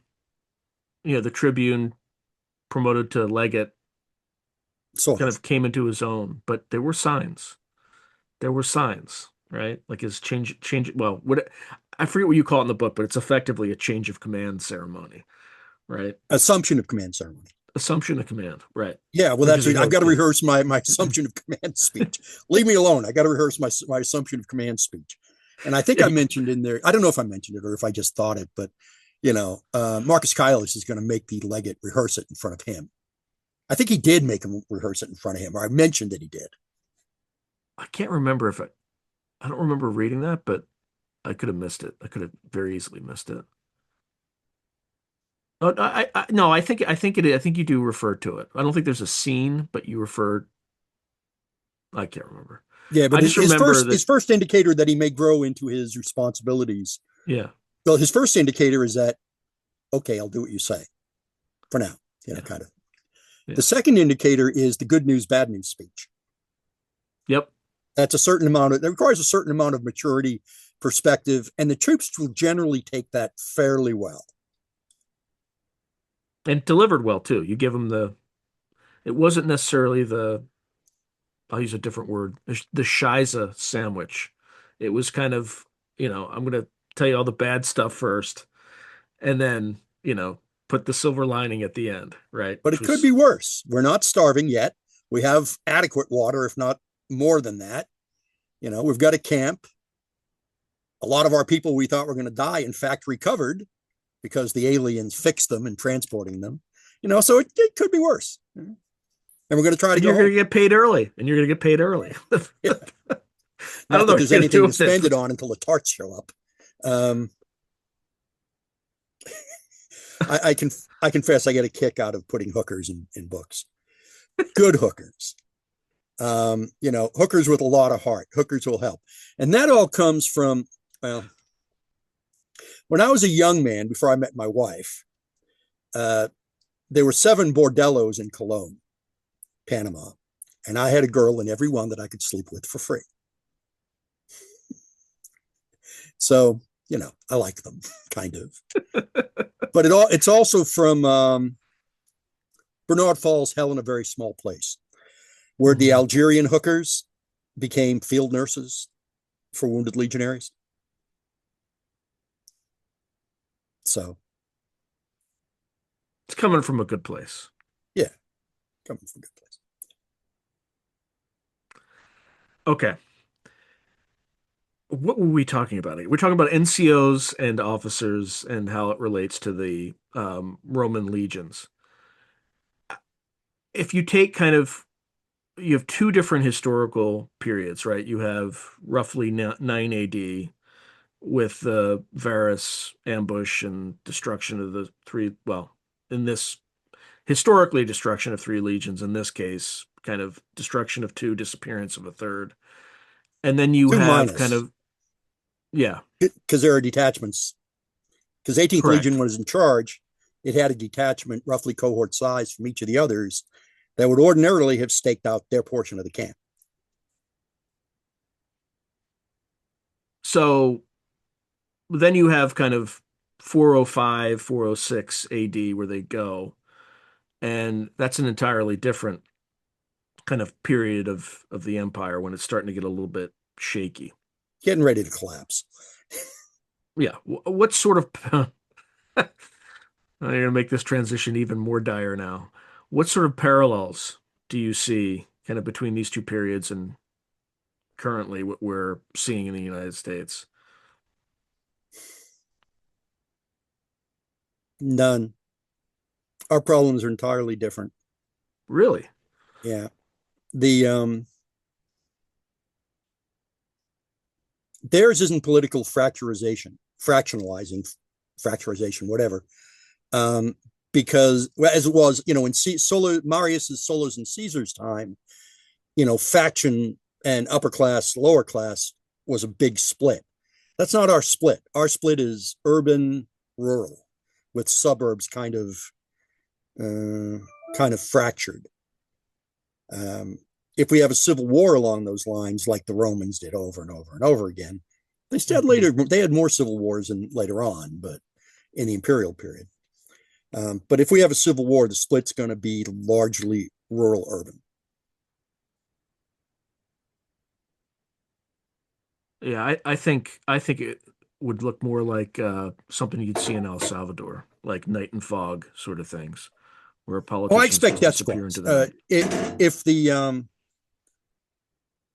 C: the tribune promoted to legate kind of came into his own, but there were signs. Right? Like his change. Well, I forget what you call it in the book, but it's effectively a change of command ceremony, right?
D: Assumption of command ceremony.
C: Assumption of command, right?
D: Yeah, well, that's it. I've got to rehearse my assumption of command speech. Leave me alone. I got to rehearse my assumption of command speech. And I think I mentioned in there, I don't know if I mentioned it or if I just thought it, but Marcus Caelius is going to make the legate rehearse it in front of him. I think he did make him rehearse it in front of him, or I mentioned that he did.
C: I can't remember I don't remember reading that, but I could have missed it. I could have very easily missed it. Oh, no, I think it is. I think you do refer to it. I don't think there's a scene, but you referred. I can't remember.
D: Yeah, but his first indicator that he may grow into his responsibilities.
C: Yeah.
D: Well, his first indicator is that, okay, I'll do what you say for now, kind of. Yeah. The second indicator is the good news, bad news speech.
C: Yep.
D: That requires a certain amount of maturity, perspective, and the troops will generally take that fairly well.
C: And delivered well, too. You give them it wasn't necessarily I'll use a different word, the shiza sandwich. It was kind of, I'm going to tell you all the bad stuff first, and then, put the silver lining at the end, right?
D: But it could be worse. We're not starving yet. We have adequate water, if not more than that. We've got a camp. A lot of our people we thought were going to die, in fact, recovered because the aliens fixed them and transporting them. So it could be worse. And we're going to try to
C: You're going to get paid early. And you're going to get paid early.
D: Yeah.
C: I don't know
D: if there's anything to spend it on until the tarts show up. I confess I get a kick out of putting hookers in books. Good hookers. Hookers with a lot of heart. Hookers will help. And that all comes from, when I was a young man, before I met my wife, there were 7 bordellos in Cologne, Panama. And I had a girl in every one that I could sleep with for free. So, I like them, kind of. But it's also from Bernard Falls, Hell in a Very Small Place, where the Algerian hookers became field nurses for wounded legionaries. So
C: it's coming from a good place.
D: Yeah, coming from a good place.
C: Okay. what were we talking about? We're talking about NCOs and officers and how it relates to the Roman legions. If you take you have two different historical periods, right? You have roughly 9 AD with the Varus ambush and destruction of the three, well, in this historically destruction of three legions, in this case, kind of destruction of two, disappearance of a third. And then you
D: Two
C: have
D: minus,
C: yeah,
D: because there are detachments. Because 18th
C: correct.
D: Legion was in charge, it had a detachment roughly cohort size from each of the others that would ordinarily have staked out their portion of the camp.
C: So then you have kind of 405, 406 AD where they go. And that's an entirely different kind of period of the empire when it's starting to get a little bit shaky.
D: Getting ready to collapse.
C: Yeah. What sort of I'm going to make this transition even more dire now. What sort of parallels do you see kind of between these two periods and currently what we're seeing in the United States?
D: None. Our problems are entirely different.
C: Really?
D: Yeah. The theirs isn't political fractionalization, whatever. Um, because as it was, in Marius's, Sulla's, and Caesar's time, faction and upper class, lower class was a big split. That's not our split. Our split is urban, rural, with suburbs kind of fractured. If we have a civil war along those lines, like the Romans did over and over and over again, they had more civil wars and later on, but in the imperial period. But if we have a civil war, the split's going to be largely rural urban.
C: Yeah, I think it would look more like something you'd see in El Salvador, like night and fog sort of things, where
D: Oh, I
C: politicians
D: expect
C: just
D: death
C: disappear into
D: squads.
C: the night.
D: If the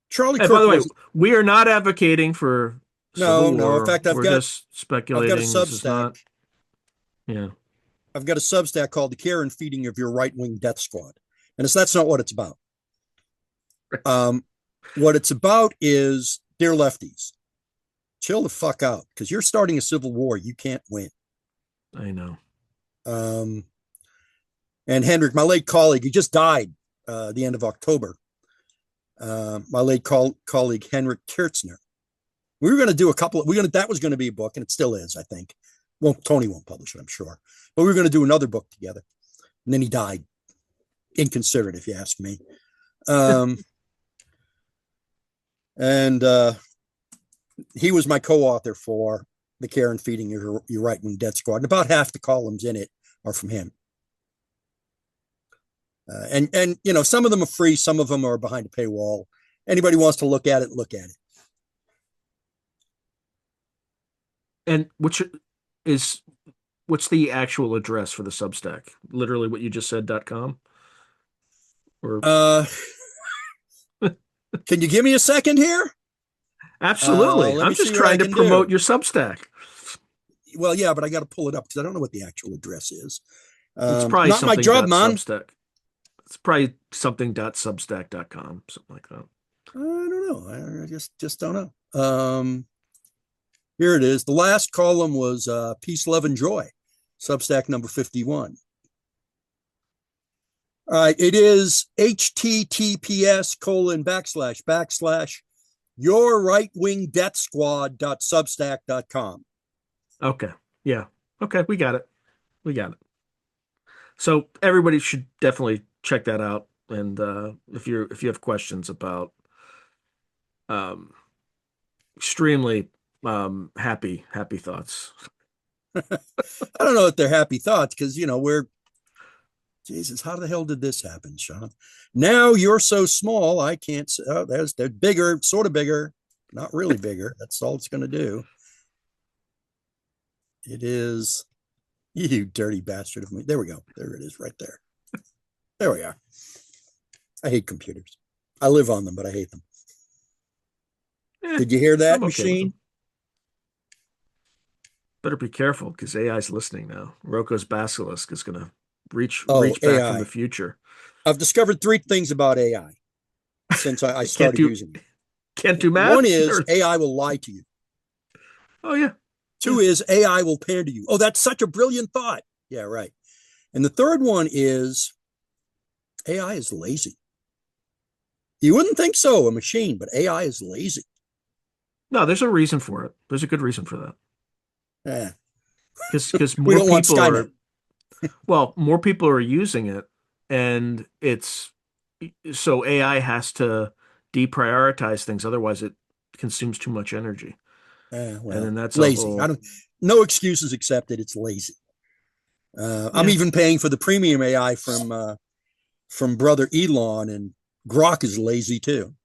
D: Charlie
C: Hey, by
D: Kirk
C: the way,
D: was
C: we are not advocating for civil
D: no. In
C: war.
D: fact,
C: We're just
D: I've got a
C: speculating. This is
D: Substack.
C: not, yeah.
D: I've got a Substack called "The Care and Feeding of Your Right Wing Death Squad," and that's not what it's about. What it's about is, dear lefties, chill the fuck out, because you're starting a civil war you can't win.
C: I know.
D: Um, and Hendrik, my late colleague, he just died the end of October. My late colleague Henrik Kirchner. We were going to do that was going to be a book, and it still is, I think. Tony won't publish it, I'm sure. But we were going to do another book together. And then he died. Inconsiderate, if you ask me. And he was my co-author for The Care and Feeding Your Right-Wing Death Squad. And about half the columns in it are from him. And some of them are free, some of them are behind a paywall. Anybody wants to look at it, look at it.
C: And what's the actual address for the Substack? Literally what you just said.com? Or
D: can you give me a second here?
C: absolutely. I'm just trying to promote your Substack.
D: Well, yeah, but I got to pull it up because I don't know what the actual address is.
C: It's probably
D: not my job, man.
C: Substack. It's probably something.substack.com, something like that.
D: I don't know. I just don't know. Here it is. The last column was Peace, Love, and Joy, Substack number 51. All right, it is https:// your right wing death squad.substack.com.
C: Okay. Yeah. Okay, we got it. So everybody should definitely check that out. And if you have questions about extremely happy thoughts.
D: I don't know if they're happy thoughts because Jesus, how the hell did this happen, Sean? Now you're so small, I can't. They're bigger, sort of bigger, not really bigger. That's all it's going to do. It is, you dirty bastard of me. There we go. There it is, right there. There we are. I hate computers. I live on them, but I hate them.
C: Eh,
D: Did you hear that,
C: I'm okay with them.
D: machine?
C: Better be careful because AI's listening now. Rocco's basilisk is going to
D: Oh,
C: reach back from the
D: AI.
C: future.
D: I've discovered three things about AI since I
C: It can't
D: started
C: do
D: using
C: can't
D: it.
C: do
D: One
C: math.
D: is AI will lie to you.
C: Oh yeah,
D: Two
C: yeah.
D: is AI will pander you. Oh, that's such a brilliant thought. Yeah, right. And the third one is AI is lazy. You wouldn't think so, a machine, but AI is lazy.
C: No, there's a reason for it. There's a good reason for that.
D: Eh,
C: Because
D: we
C: more
D: don't want
C: people
D: Skynet.
C: are more people are using it, and it's so AI has to deprioritize things, otherwise it consumes too much energy. And
D: Well,
C: then that's a
D: lazy. I
C: whole
D: don't. No excuses accepted. It's lazy. I'm
C: yeah.
D: even paying for the premium AI from brother Elon, and Grok is lazy too.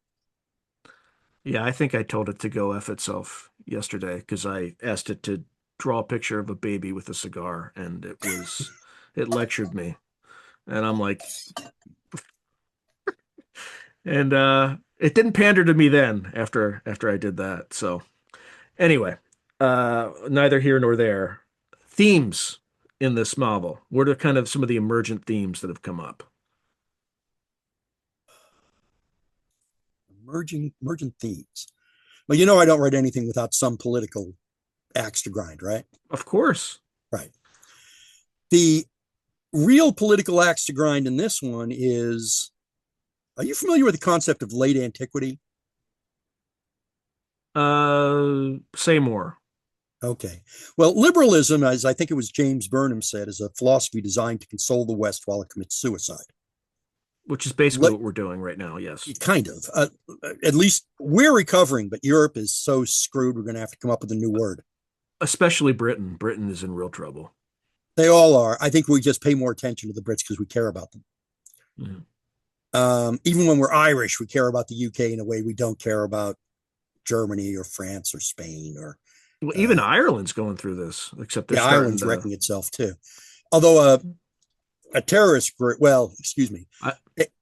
C: Yeah, I think I told it to go F itself yesterday because I asked it to draw a picture of a baby with a cigar and it lectured me. And I'm like, and it didn't pander to me then after I did that. So anyway, neither here nor there. Themes in this novel. What are kind of some of the emergent themes that have come up?
D: Emergent themes. Well, you know, I don't write anything without some political axe to grind, right?
C: Of course.
D: Right. The real political axe to grind in this one is, are you familiar with the concept of late antiquity?
C: Say more,
D: Okay. Well, liberalism, as I think it was James Burnham said, is a philosophy designed to console the West while it commits suicide.
C: which is basically what we're doing right now. Yes.
D: Kind of. At least we're recovering, but Europe is so screwed, we're going to have to come up with a new word.
C: Especially Britain. Britain is in real trouble.
D: They all are. I think we just pay more attention to the Brits because we care about them.
C: Mhm.
D: Even when we're Irish, we care about the UK in a way we don't care about Germany or France or Spain or
C: Well, even
D: uh,
C: Ireland's going through this, except they're
D: yeah,
C: starting
D: Ireland's
C: to.
D: wrecking itself too. Although a terrorist group, well, excuse me,
C: I,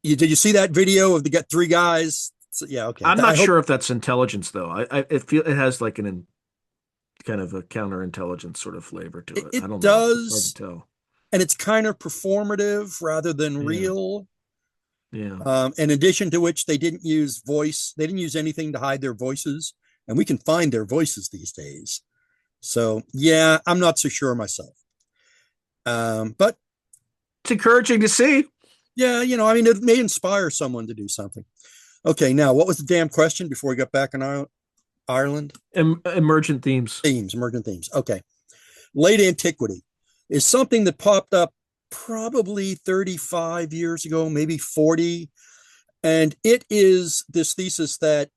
D: did you see that video of the get three guys? So, yeah, okay.
C: I'm
D: I
C: not
D: hope
C: sure if that's intelligence though. It has like kind of a counterintelligence sort of flavor to it. I
D: it
C: don't know. It's hard to
D: does,
C: tell.
D: and it's kind of performative rather than
C: Yeah,
D: real.
C: yeah.
D: In addition to which, they didn't use voice. They didn't use anything to hide their voices, and we can find their voices these days. So yeah, I'm not so sure myself. But
C: It's encouraging to see.
D: yeah, you know, I mean, it may inspire someone to do something. Okay, now what was the damn question before we got back in Ireland?
C: Emergent themes.
D: Themes, emergent themes. Okay, late antiquity is something that popped up probably 35 years ago, maybe 40, and it is this thesis that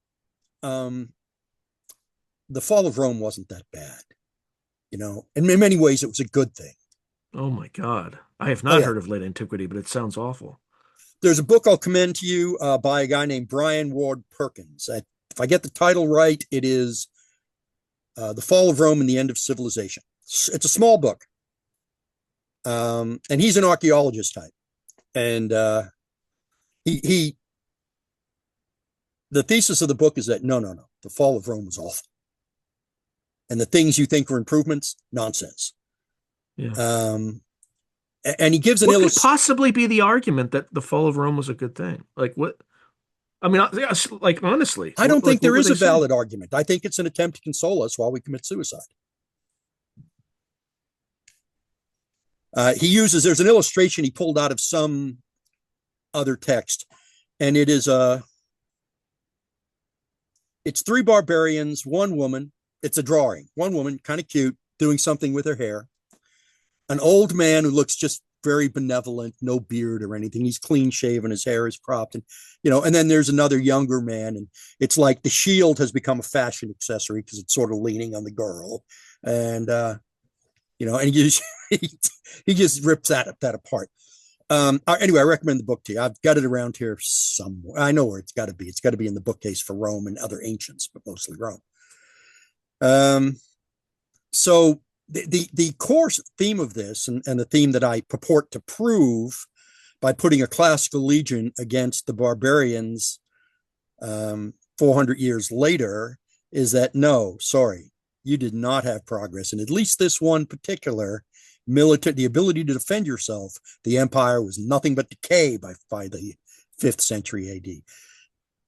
D: um, the fall of Rome wasn't that bad. You know, and in many ways, it was a good thing.
C: Oh my God. I have
D: Oh
C: not
D: yeah,
C: heard of late antiquity, but it sounds awful.
D: there's a book I'll commend to you by a guy named Brian Ward Perkins. If I get the title right, it is The Fall of Rome and the End of Civilization. It's a small book. And he's an archaeologist type. And he the thesis of the book is that no, the fall of Rome was awful. And the things you think were improvements, nonsense.
C: Yeah.
D: Um, and he gives an
C: What could
D: illustration.
C: possibly be the argument that the fall of Rome was a good thing? Like what? I mean, like honestly,
D: I don't think
C: what
D: there
C: were
D: is
C: they
D: a
C: saying?
D: valid argument. I think it's an attempt to console us while we commit suicide. There's an illustration he pulled out of some other text, and it's three barbarians, one woman. It's a drawing. One woman, kind of cute, doing something with her hair. An old man who looks just very benevolent, no beard or anything. He's clean shaven, his hair is cropped, and and then there's another younger man, and it's like the shield has become a fashion accessory because it's sort of leaning on the girl, and and he just rips that apart. Anyway, I recommend the book to you. I've got it around here somewhere. I know where it's got to be. It's got to be in the bookcase for Rome and other ancients, but mostly Rome. Um, so the core theme of this, and the theme that I purport to prove by putting a classical legion against the barbarians 400 years later, is that no, sorry, you did not have progress. And at least this one particular military, the ability to defend yourself, the empire was nothing but decay by the 5th century AD.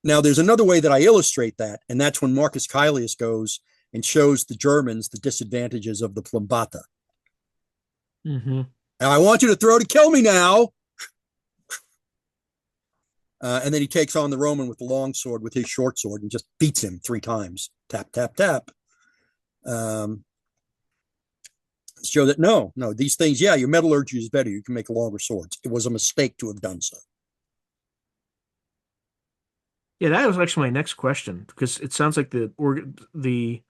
D: Now, there's another way that I illustrate that, and that's when Marcus Caelius goes and shows the Germans the disadvantages of the plumbata.
C: Mm-hmm.
D: Now, I want you to throw to kill me now. And then he takes on the Roman with the long sword with his short sword and just beats him 3 times. Tap, tap, tap. Show that no, these things, yeah, your metallurgy is better. You can make longer swords. It was a mistake to have done so.
C: Yeah, that was actually my next question because it sounds like the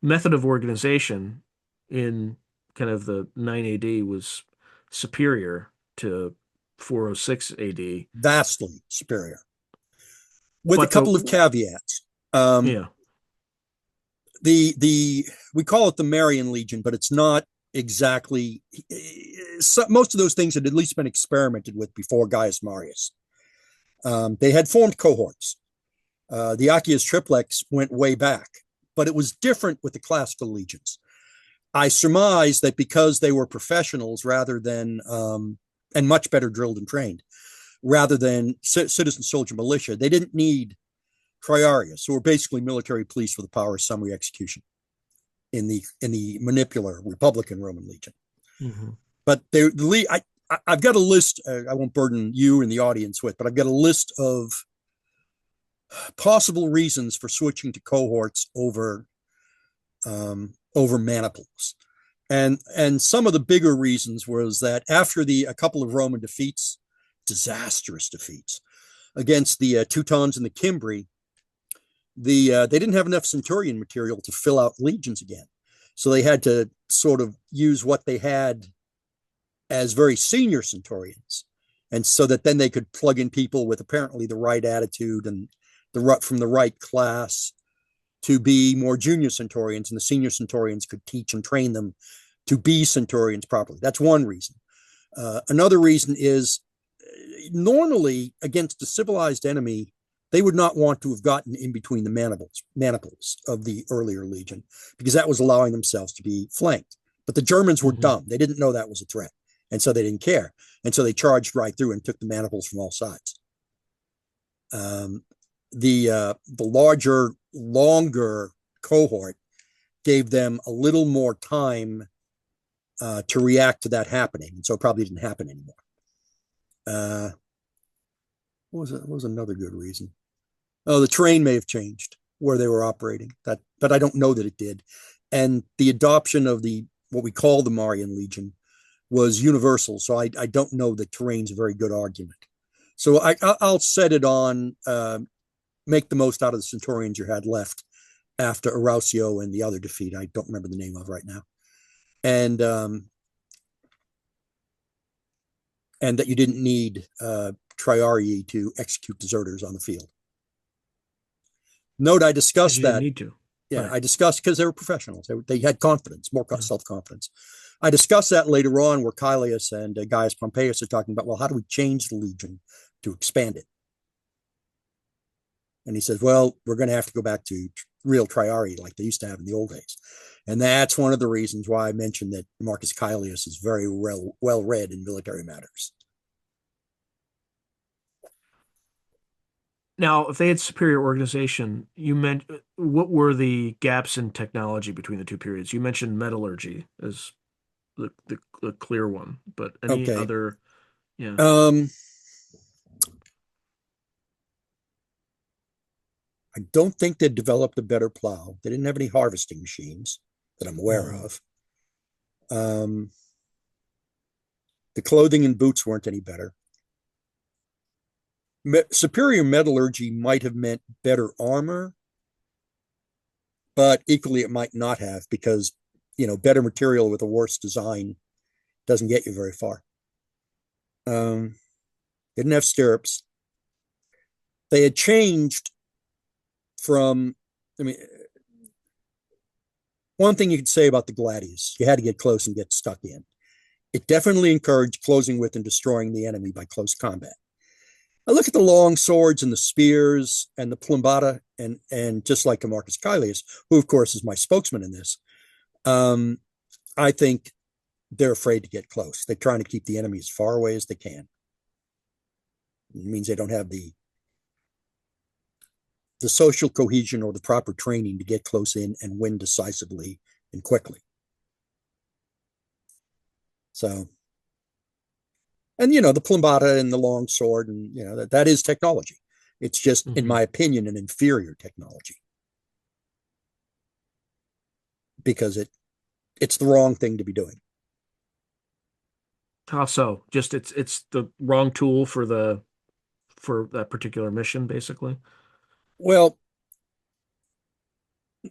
C: method of organization in kind of the 9 AD was superior to 406 AD.
D: Vastly superior. With a
C: But
D: couple of caveats.
C: yeah,
D: We call it the Marian Legion, but it's not exactly. Most of those things had at least been experimented with before Gaius Marius. They had formed cohorts. The Achaeus triplex went way back, but it was different with the classical legions. I surmise that because they were professionals rather than, and much better drilled and trained, rather than citizen soldier militia, they didn't need triarius, who were basically military police with the power of summary execution in the manipular Republican Roman legion.
C: mm-hmm.
D: But I've got a list. I won't burden you and the audience with, but I've got a list of possible reasons for switching to cohorts over maniples. And some of the bigger reasons was that after a couple of Roman defeats, disastrous defeats against the Teutons and the Cimbri, they didn't have enough centurion material to fill out legions again. So they had to sort of use what they had as very senior centurions. And so that then they could plug in people with apparently the right attitude and from the right class to be more junior centurions, and the senior centurions could teach and train them to be centurions properly. That's one reason. Another reason is normally against a civilized enemy, they would not want to have gotten in between the maniples of the earlier legion because that was allowing themselves to be flanked. But the Germans were dumb. They didn't know that was a threat. And so they didn't care. And so they charged right through and took the maniples from all sides. The larger, longer cohort gave them a little more time to react to that happening. And so it probably didn't happen anymore. What was another good reason? Oh, the terrain may have changed where they were operating. But I don't know that it did. And the adoption of what we call the Marian Legion was universal. So I don't know that terrain's a very good argument. So I'll set it on make the most out of the centurions you had left after Arausio and the other defeat I don't remember the name of right now. And that you didn't need triarii to execute deserters on the field. Note I discussed that.
C: Need to.
D: Yeah,
C: right.
D: I discussed because they were professionals. They had confidence, more self-confidence. I discussed that later on where Caelius and Gaius Pompeius are talking about, well, how do we change the legion to expand it? And he says, well, we're going to have to go back to real triarii like they used to have in the old days. And that's one of the reasons why I mentioned that Marcus Caelius is very well read in military matters.
C: Now, if they had superior organization, you meant what were the gaps in technology between the two periods? You mentioned metallurgy as the clear one, but any other? Yeah.
D: I don't think they developed a better plow. They didn't have any harvesting machines that I'm aware of. The clothing and boots weren't any better. Superior metallurgy might have meant better armor, but equally it might not have because, better material with a worse design doesn't get you very far. Didn't have stirrups. They had changed from, one thing you could say about the gladius, you had to get close and get stuck in. It definitely encouraged closing with and destroying the enemy by close combat. I look at the long swords and the spears and the plumbata, and just like Marcus Caelius, who of course is my spokesman in this, I think they're afraid to get close. They're trying to keep the enemy as far away as they can. It means they don't have the social cohesion or the proper training to get close in and win decisively and quickly. So, and the plumbata and the long sword, and that is technology. It's just, in my opinion, an inferior technology, because it's the wrong thing to be doing.
C: How so? Just it's the wrong tool for that particular mission, basically.
D: Well,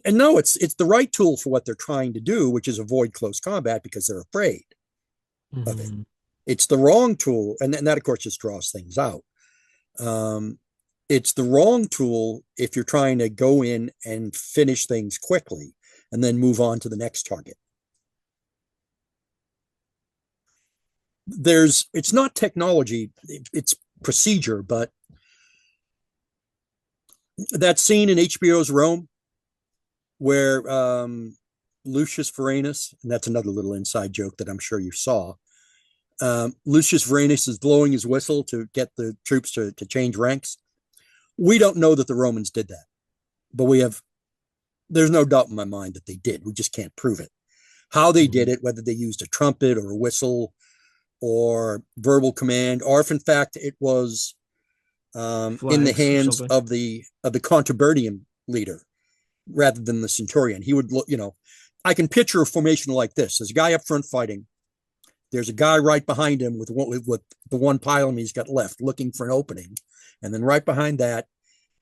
D: and no, it's the right tool for what they're trying to do, which is avoid close combat because they're afraid of it. It's the wrong tool, and that of course just draws things out. It's the wrong tool if you're trying to go in and finish things quickly and then move on to the next target. It's not technology, it's procedure, but that scene in HBO's Rome where Lucius Vorenus, and that's another little inside joke that I'm sure you saw, Lucius Vorenus is blowing his whistle to get the troops to change ranks. We don't know that the Romans did that, but there's no doubt in my mind that they did. We just can't prove it. How they did it, whether they used a trumpet or a whistle or verbal command, or if in fact it was in the hands of the contubernium leader rather than the centurion. He would look, I can picture a formation like this. There's a guy up front fighting. There's a guy right behind him with the one pylon he's got left, looking for an opening. And then right behind that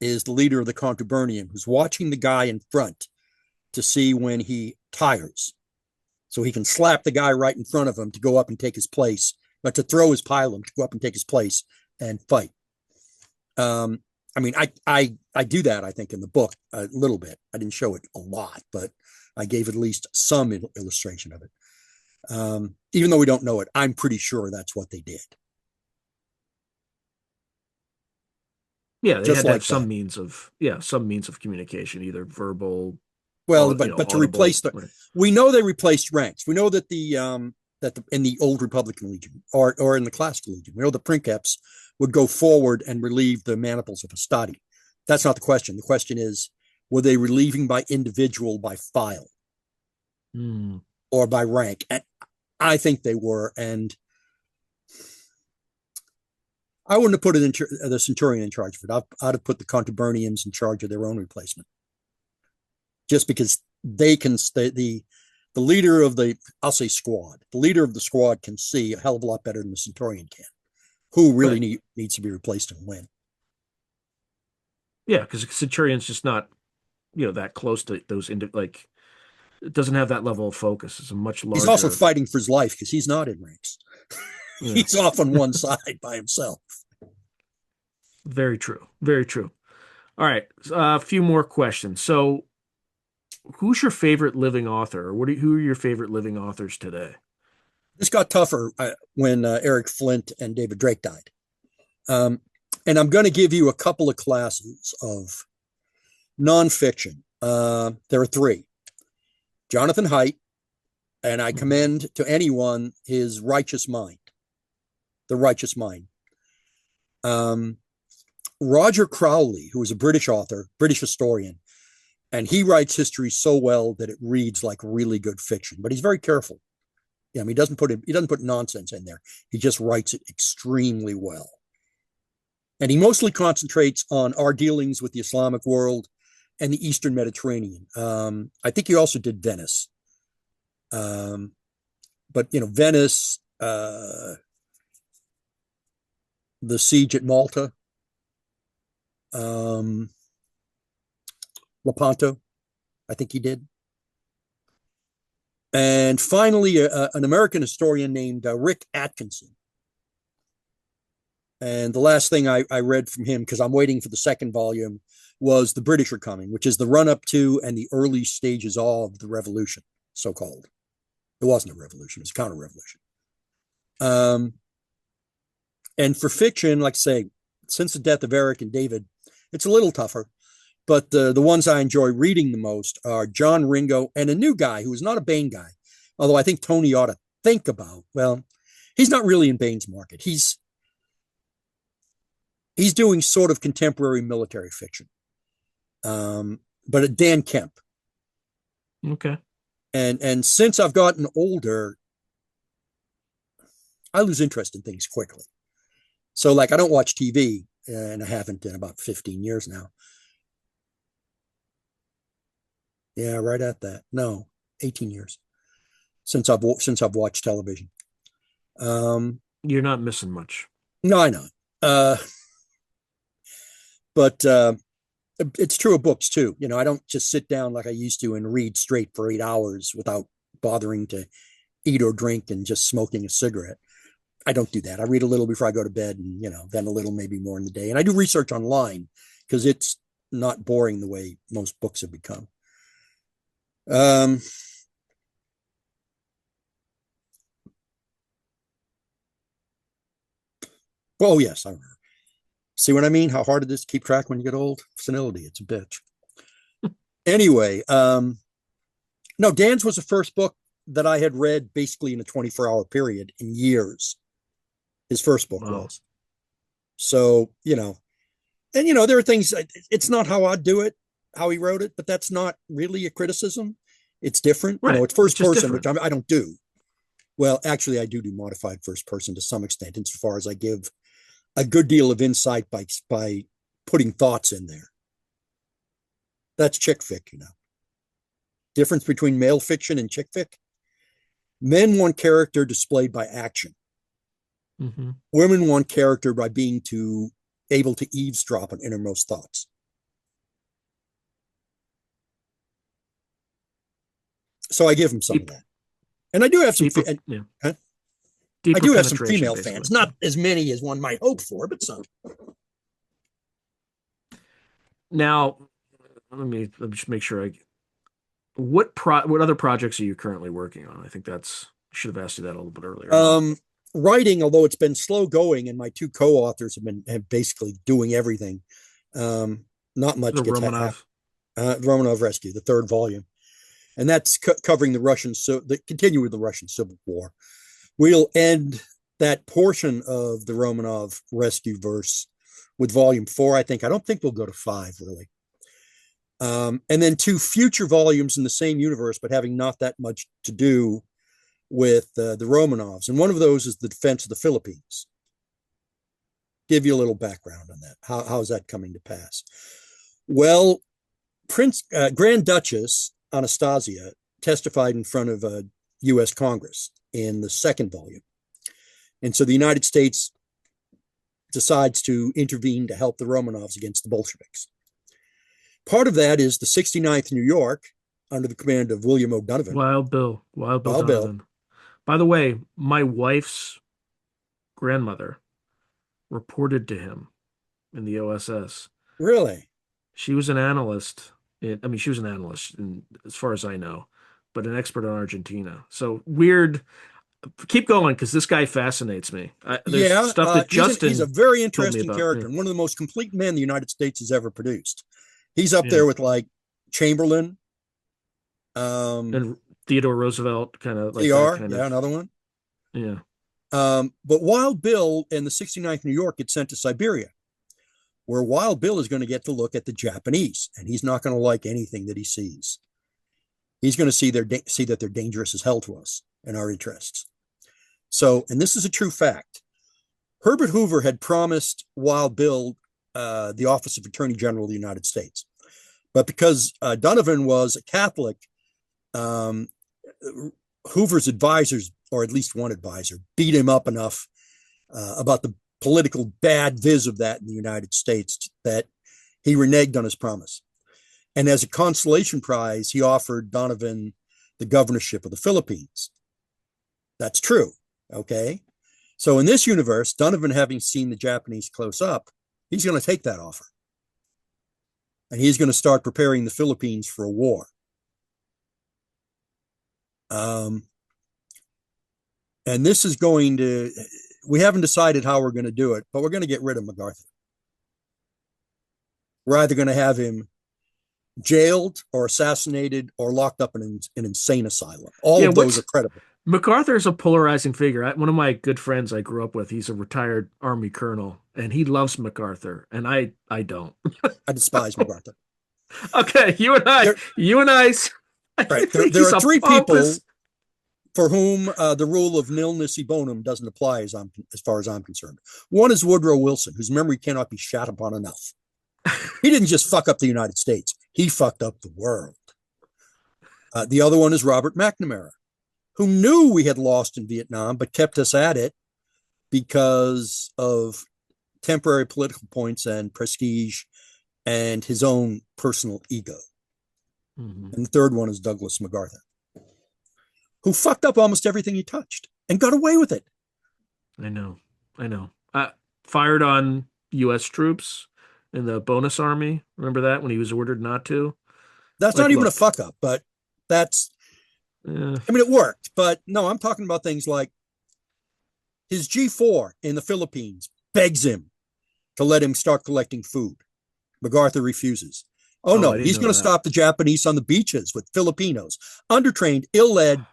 D: is the leader of the contubernium, who's watching the guy in front to see when he tires, so he can slap the guy right in front of him to go up and take his place, but to throw his pylon to go up and take his place and fight. I mean, I do that, I think, in the book a little bit. I didn't show it a lot, but I gave at least some illustration of it. Even though we don't know it, I'm pretty sure that's what they did.
C: Yeah, they had to have some means of communication, either verbal.
D: Well, but to replace we know they replaced ranks. We know that in the old Republican Legion or in the Classical Legion, we know the princeps would go forward and relieve the maniples of hastati. That's not the question. The question is, were they relieving by individual, by file, or by rank? And I think they were, and I wouldn't have put the centurion in charge of it. I'd have put the contuberniums in charge of their own replacement, just because they can the leader of the, I'll say squad, the leader of the squad can see a hell of a lot better than the centurion can, who really needs to be replaced and when.
C: Yeah, because centurion's just not, that close to those it doesn't have that level of focus. It's a much larger.
D: He's also fighting for his life because he's not in ranks. Yeah. He's off on one side by himself.
C: Very true. Very true. All right. A few more questions. So who's your favorite living author? Or who are your favorite living authors today?
D: This got tougher when Eric Flint and David Drake died. And I'm going to give you a couple of classes of nonfiction. There are three. Jonathan Haidt, and I commend to anyone his Righteous Mind. The Righteous Mind. Roger Crowley, who is a British author, British historian, and he writes history so well that it reads like really good fiction, but he's very careful. He doesn't put nonsense in there. He just writes it extremely well. And he mostly concentrates on our dealings with the Islamic world and the Eastern Mediterranean. I think he also did Venice. But Venice, the siege at Malta, Lepanto, I think he did. And finally, an American historian named Rick Atkinson. And the last thing I read from him, because I'm waiting for the second volume, was The British Are Coming, which is the run-up to and the early stages of the revolution, so-called. It wasn't a revolution, it was a counter-revolution. And for fiction, like I say, since the death of Eric and David, it's a little tougher. But the ones I enjoy reading the most are John Ringo and a new guy who is not a Baen guy, although I think Tony ought to think about. Well, he's not really in Baen's market. He's doing sort of contemporary military fiction, but Dan Kemp.
C: Okay.
D: And since I've gotten older, I lose interest in things quickly. So like I don't watch TV, and I haven't in about 15 years now. Yeah, right at that. No, 18 years since I've watched television.
C: You're not missing much.
D: No, I know. But it's true of books too. You know, I don't just sit down like I used to and read straight for 8 hours without bothering to eat or drink and just smoking a cigarette. I don't do that. I read a little before I go to bed, and then a little maybe more in the day. And I do research online because it's not boring the way most books have become. Oh yes, I remember. See what I mean? How hard it is to keep track when you get old? Senility, it's a bitch. Anyway, no, Dan's was the first book that I had read basically in a 24-hour period in years. His first book was. So, and there are things, it's not how I do it, how he wrote it, but that's not really a criticism. It's different.
C: Right.
D: It's first person,
C: different.
D: which I don't do. Well, actually, I do modified first person to some extent, insofar as I give a good deal of insight by putting thoughts in there. That's chick fic, Difference between male fiction and chick fic. Men want character displayed by action.
C: Mm-hmm.
D: Women want character by being able to eavesdrop on innermost thoughts. So I give them some of that. And I do have some I do have some female fans, not as many as one might hope for, but some.
C: Now, let me just make sure what other projects are you currently working on? I think I should have asked you that a little bit earlier.
D: Writing, although it's been slow going, and my two co-authors have basically doing everything. Not much gets happened. Romanov Rescue, the third volume, and that's covering the continue with the Russian Civil War. We'll end that portion of the Romanov Rescue verse with volume 4. I don't think we'll go to 5 really. And then 2 future volumes in the same universe, but having not that much to do with the Romanovs. And one of those is the defense of the Philippines. Give you a little background on that. How's that coming to pass? Well, Grand Duchess Anastasia testified in front of U.S. Congress in the second volume. And so the United States decides to intervene to help the Romanovs against the Bolsheviks. Part of that is the 69th New York, under the command of William O'Donovan.
C: Wild Bill Donovan. By the way, my wife's grandmother reported to him in the OSS.
D: Really?
C: She was an analyst. She was an analyst, as far as I know, but an expert on Argentina. So weird. Keep going, because this guy fascinates me. There's stuff that Justin
D: he's a very interesting character, and one of the most complete men the United States has ever produced. He's up there with like Chamberlain,
C: and Theodore Roosevelt, kind of like
D: another one.
C: Yeah.
D: But Wild Bill and the 69th New York get sent to Siberia, where Wild Bill is going to get to look at the Japanese, and he's not going to like anything that he sees. He's going to see that they're dangerous as hell to us and our interests. So, and this is a true fact. Herbert Hoover had promised Wild Bill the office of Attorney General of the United States. But because Donovan was a Catholic, Hoover's advisors, or at least one advisor, beat him up enough about the political bad viz of that in the United States that he reneged on his promise. And as a consolation prize, he offered Donovan the governorship of the Philippines. That's true. Okay. So in this universe, Donovan, having seen the Japanese close up, he's going to take that offer. And he's going to start preparing the Philippines for a war. And this is we haven't decided how we're going to do it, but we're going to get rid of MacArthur. We're either going to have him jailed or assassinated or locked up in an insane asylum. All
C: Yeah,
D: of those
C: what's
D: are credible.
C: MacArthur's a polarizing figure. One of my good friends I grew up with, he's a retired Army colonel, and he loves MacArthur, and I don't.
D: I despise MacArthur.
C: Okay,
D: There,
C: I
D: right.
C: think
D: There
C: he's
D: are
C: a
D: three people
C: pompous.
D: for whom the rule of nil nisi bonum doesn't apply as far as I'm concerned. One is Woodrow Wilson, whose memory cannot be shat upon enough. He didn't just fuck up the United States, he fucked up the world. The other one is Robert McNamara, who knew we had lost in Vietnam, but kept us at it because of temporary political points and prestige and his own personal ego.
C: Mhm.
D: And the third one is Douglas MacArthur, who fucked up almost everything he touched and got away with it.
C: I know, I know. Fired on U.S. troops in the bonus army. Remember that when he was ordered not to?
D: That's
C: Like,
D: not even a
C: look,
D: fuck up, but that's,
C: eh,
D: I mean, it worked. But no, I'm talking about things like his G4 in the Philippines begs him to let him start collecting food. MacArthur refuses. Oh
C: oh, I
D: no,
C: didn't
D: he's
C: know
D: going to
C: that.
D: stop the Japanese on the beaches with Filipinos, undertrained, ill-led,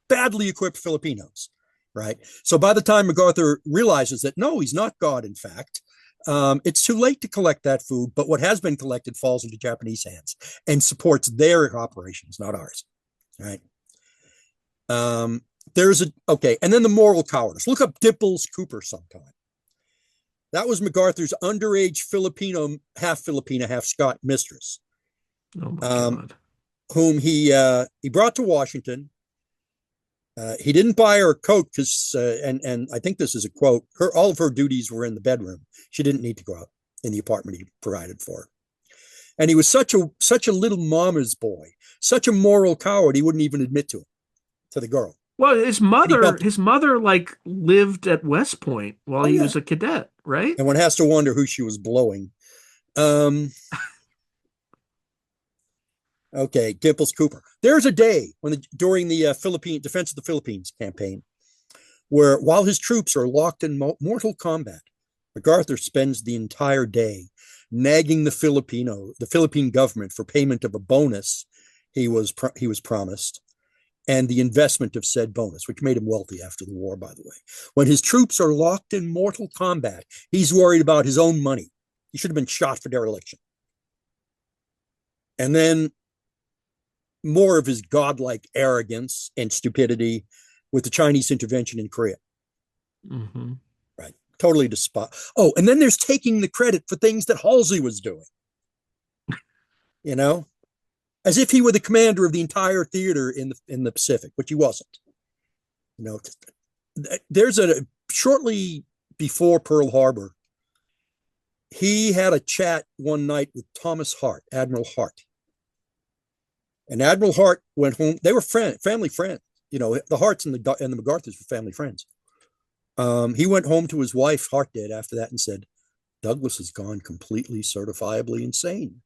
D: badly equipped Filipinos, right? So by the time MacArthur realizes that no, he's not God, in fact, it's too late to collect that food, but what has been collected falls into Japanese hands and supports their operations, not ours, right? Um, okay, and then the moral cowardice. Look up Dimples Cooper sometime. That was MacArthur's underage Filipino, half Filipina, half Scot mistress,
C: Oh my
D: um,
C: God.
D: whom he brought to Washington. He didn't buy her a coat because, and I think this is a quote. All of her duties were in the bedroom. She didn't need to go out in the apartment he provided for her. And he was such a little mama's boy, such a moral coward. He wouldn't even admit to the girl.
C: Well,
D: And he bumped her.
C: his mother like lived at West Point while
D: Oh
C: he
D: yeah.
C: was a cadet, right?
D: And one has to wonder who she was blowing. Um, okay, Dimples Cooper. There's a day during the Philippine Defense of the Philippines campaign where, while his troops are locked in mortal combat, MacArthur spends the entire day nagging the Philippine government for payment of a bonus he was promised and the investment of said bonus, which made him wealthy after the war, by the way. When his troops are locked in mortal combat, he's worried about his own money. He should have been shot for dereliction. And then more of his godlike arrogance and stupidity with the Chinese intervention in Korea.
C: Mm-hmm.
D: Right. Totally despise. Oh, and then there's taking the credit for things that Halsey was doing, you know, as if he were the commander of the entire theater in the Pacific, which he wasn't. You know, there's shortly before Pearl Harbor, he had a chat one night with Thomas Hart, Admiral Hart. And Admiral Hart went home. They were family friends. You know, the Harts and the MacArthurs were family friends. He went home to his wife, Hart did, after that and said, Douglas has gone completely certifiably insane.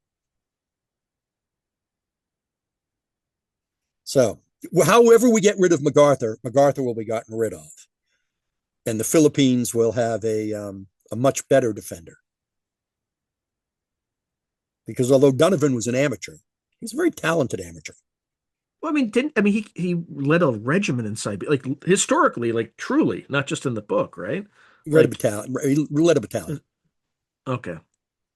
D: So, however we get rid of MacArthur, MacArthur will be gotten rid of. And the Philippines will have a much better defender. Because although Donovan was an amateur, he's a very talented amateur.
C: Well, I mean, didn't I mean he led a regiment in Siberia, like historically, like truly, not just in the book, right?
D: He led a
C: Like,
D: battalion. He led a battalion.
C: okay,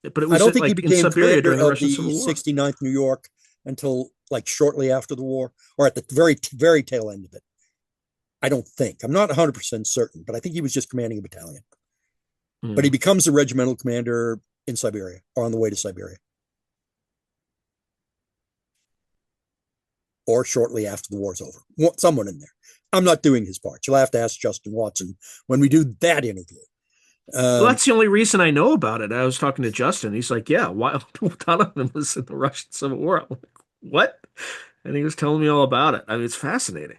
C: but it
D: I
C: was
D: don't think he
C: like in
D: became
C: Siberia
D: commander
C: during the
D: of
C: Russian
D: the
C: Civil War.
D: 69th New York until like shortly after the war, or at the very tail end of it. I don't think. I'm not 100% certain, but I think he was just commanding a battalion. But he
C: Hmm.
D: becomes a regimental commander in Siberia or on the way to Siberia, or shortly after the war's over. Someone in there. I'm not doing his part. You'll have to ask Justin Watson when we do that interview.
C: Well,
D: Um,
C: that's the only reason I know about it. I was talking to Justin. He's like, "Yeah, while Donovan was in the Russian Civil War." I'm like, "What?" And he was telling me all about it. I mean, it's fascinating.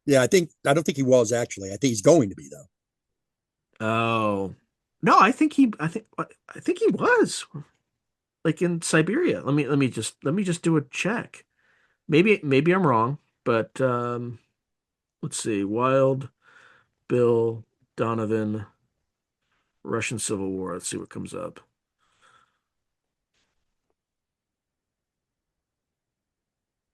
D: yeah, I don't think he was actually. I think he's going to be though.
C: Oh, no, I think he was like in Siberia. Let me just do a check. Maybe I'm wrong, but let's see. Wild Bill Donovan, Russian Civil War. Let's see what comes up.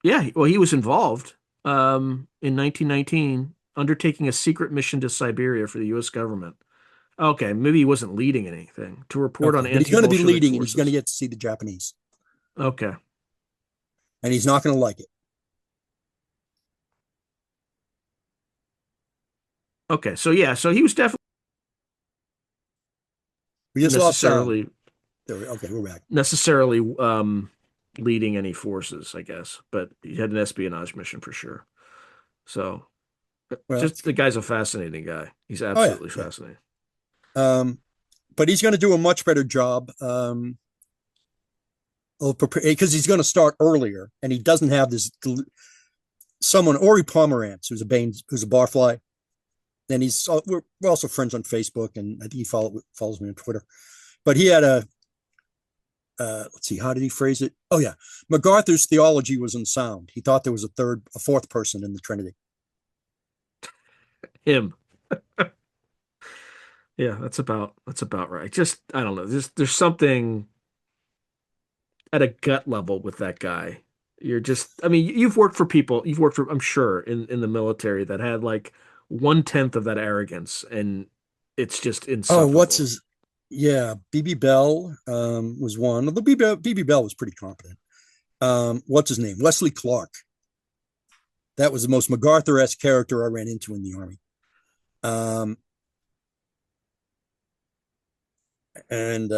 C: Yeah, well, he was involved in 1919, undertaking a secret mission to Siberia for the U.S. government. Okay, maybe he wasn't leading anything to report on
D: Okay, but he's going to be
C: anti-Bolshevik
D: leading, and he's going to
C: forces.
D: get to see the Japanese,
C: Okay,
D: and he's not going to like it.
C: okay, so yeah, so he was definitely
D: We just lost sound.
C: necessarily
D: Okay, we're back.
C: necessarily leading any forces, I guess, but he had an espionage mission for sure. So
D: Well,
C: just the guy's a fascinating guy. He's
D: oh yeah,
C: absolutely
D: yeah.
C: fascinating.
D: Um, but he's going to do a much better job. Because he's going to start earlier, and he doesn't have this someone Ori Pomerantz, who's a Baen, who's a barfly, and we're also friends on Facebook, and I think he follows me on Twitter. But he had let's see, how did he phrase it? Oh yeah, MacArthur's theology was unsound. He thought there was a fourth person in the Trinity.
C: Him. Yeah, that's about right. Just I don't know. There's something at a gut level with that guy. You're just I mean, you've worked for I'm sure in the military that had like 1/10 of that arrogance and it's just
D: Oh, what's
C: insufferable.
D: his? Yeah, BB Bell was one. The BB Bell was pretty competent. What's his name? Wesley Clark. That was the most MacArthur-esque character I ran into in the army. Um, and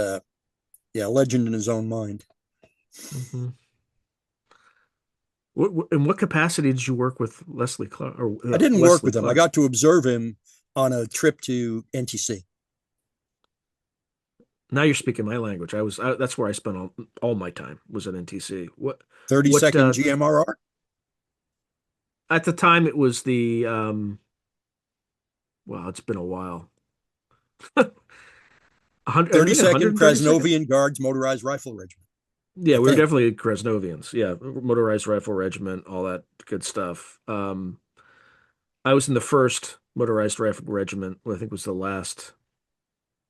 D: yeah, legend in his own mind.
C: Hmm. In what capacity did you work with Leslie Clark or
D: I didn't work
C: Wesley
D: with him. I
C: Clark?
D: got to observe him on a trip to NTC.
C: Now you're speaking my language. That's where I spent all my time was at NTC. What
D: 32nd GMRR.
C: at the time it was the well, it's been a while. 100, maybe
D: 32nd
C: 132nd?
D: Krasnovian Guards Motorized Rifle Regiment,
C: Yeah,
D: I
C: we were
D: think.
C: definitely Krasnovians. Yeah, motorized rifle regiment, all that good stuff. I was in the first motorized rifle regiment, I think was the last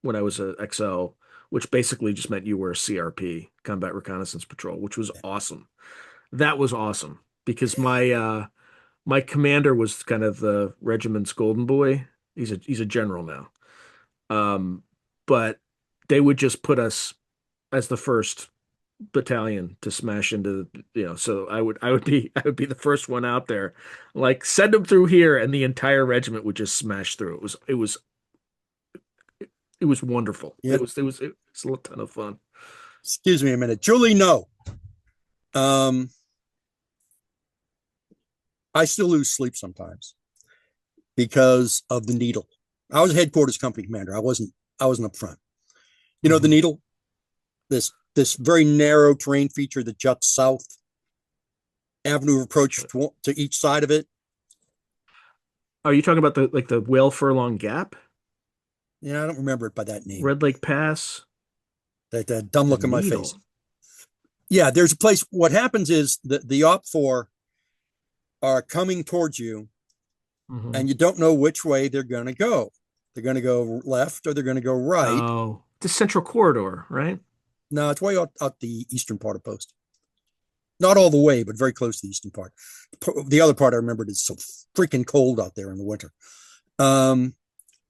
C: when I was a XO, which basically just meant you were a CRP, Combat Reconnaissance Patrol, which was awesome. That was awesome because my commander was kind of the regiment's golden boy. He's a general now. Um, but they would just put us as the first battalion to smash into so I would be the first one out there, like send them through here and the entire regiment would just smash through. It was wonderful.
D: Yep.
C: It was a ton of fun.
D: Excuse me a minute. Julie, no. Um, I still lose sleep sometimes because of the needle. I was a headquarters company commander. I wasn't up front. You know the
C: Hmm.
D: needle? This very narrow terrain feature that juts south, avenue of approach to each side of it.
C: Are you talking about the Whale Furlong Gap,
D: Yeah, I don't remember it by that name.
C: Red Lake Pass,
D: That dumb
C: the
D: look on my face.
C: Needle?
D: Yeah, there's a place. What happens is the op four are coming towards you,
C: Hmm.
D: and you don't know which way they're going to go. They're going to go left or they're going to go right.
C: Oh, the Central Corridor, right?
D: No, it's way out the eastern part of Post. Not all the way, but very close to the eastern part. The other part I remembered is so freaking cold out there in the winter. Um,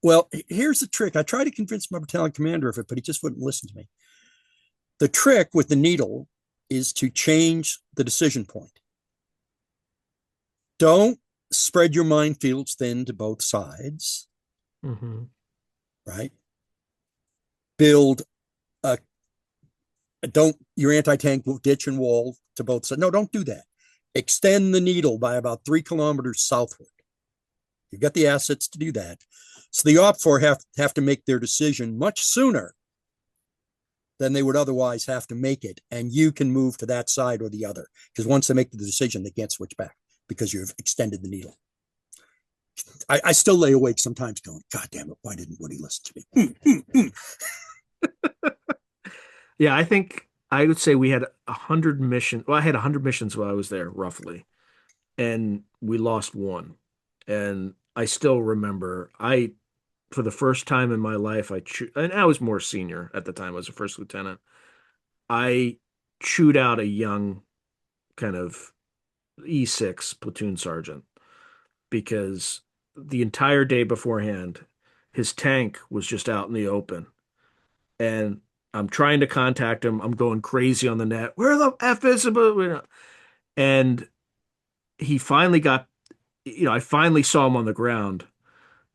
D: well, here's the trick. I tried to convince my battalion commander of it, but he just wouldn't listen to me. The trick with the needle is to change the decision point. Don't spread your minefields thin to both sides,
C: Hmm.
D: right? Build a don't your anti-tank ditch and wall to both sides. No, don't do that. Extend the needle by about 3 kilometers southward. You've got the assets to do that. So the OPFOR have to make their decision much sooner than they would otherwise have to make it. And you can move to that side or the other. Because once they make the decision, they can't switch back because you've extended the needle. I still lay awake sometimes going, God damn it, why didn't Woody listen to me?
C: Yeah, I think I would say we had 100 missions. Well, I had 100 missions while I was there, roughly, and we lost one. And I still remember for the first time in my life, and I was more senior at the time. I was a first lieutenant. I chewed out a young kind of E6 platoon sergeant, because the entire day beforehand, his tank was just out in the open. And I'm trying to contact him. I'm going crazy on the net. Where the F is it? And he finally got, I finally saw him on the ground.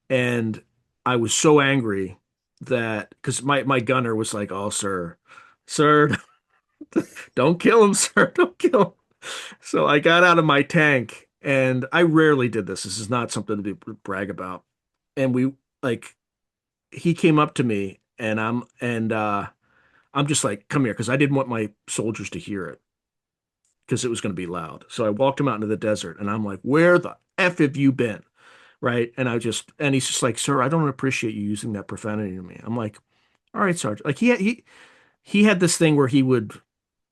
C: And I was so angry that, because my gunner was like, oh, sir, don't kill him, sir, don't kill him. So I got out of my tank, and I rarely did this. This is not something to brag about. And like, he came up to me, and I'm just like, come here, because I didn't want my soldiers to hear it, because it was going to be loud. So I walked him out into the desert, and I'm like, where the F have you been? Right. And he's just like, sir, I don't appreciate you using that profanity to me. I'm like, all right, Sergeant. Like he had this thing where he would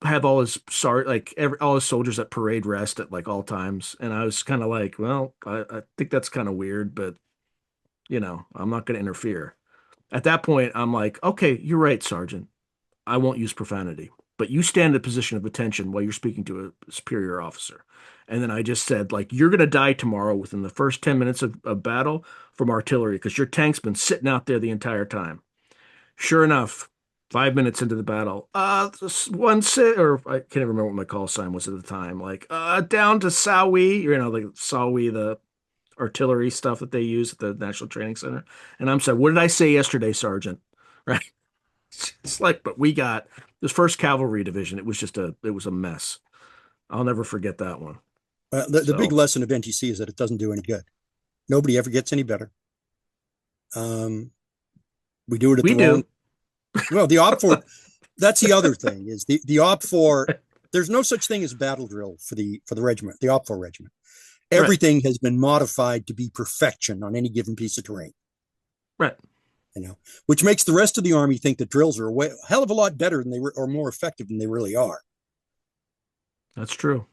C: have all his all his soldiers at parade rest at like all times. And I was kind of like, well, I think that's kind of weird, but I'm not going to interfere. At that point, I'm like, okay, you're right, Sergeant. I won't use profanity, but you stand in a position of attention while you're speaking to a superior officer. And then I just said, like, you're going to die tomorrow within the first 10 minutes of battle from artillery, because your tank's been sitting out there the entire time. Sure enough, 5 minutes into the battle, or I can't even remember what my call sign was at the time, like, down to Sawi, like Sawi, the artillery stuff that they use at the National Training Center. And I'm saying, what did I say yesterday, Sergeant? Right. It's like, but we got this first cavalry division. It was a mess. I'll never forget that one.
D: The big lesson of NTC is that it doesn't do any good. Nobody ever gets any better. We do it at the wrong. Well, the OPFOR, that's the other thing, is the OPFOR. There's no such thing as a battle drill for the regiment, the OPFOR regiment. Everything has been modified to be perfection on any given piece of terrain.
C: Right.
D: Which makes the rest of the Army think that drills are a hell of a lot better than or more effective than they really are.
C: That's true.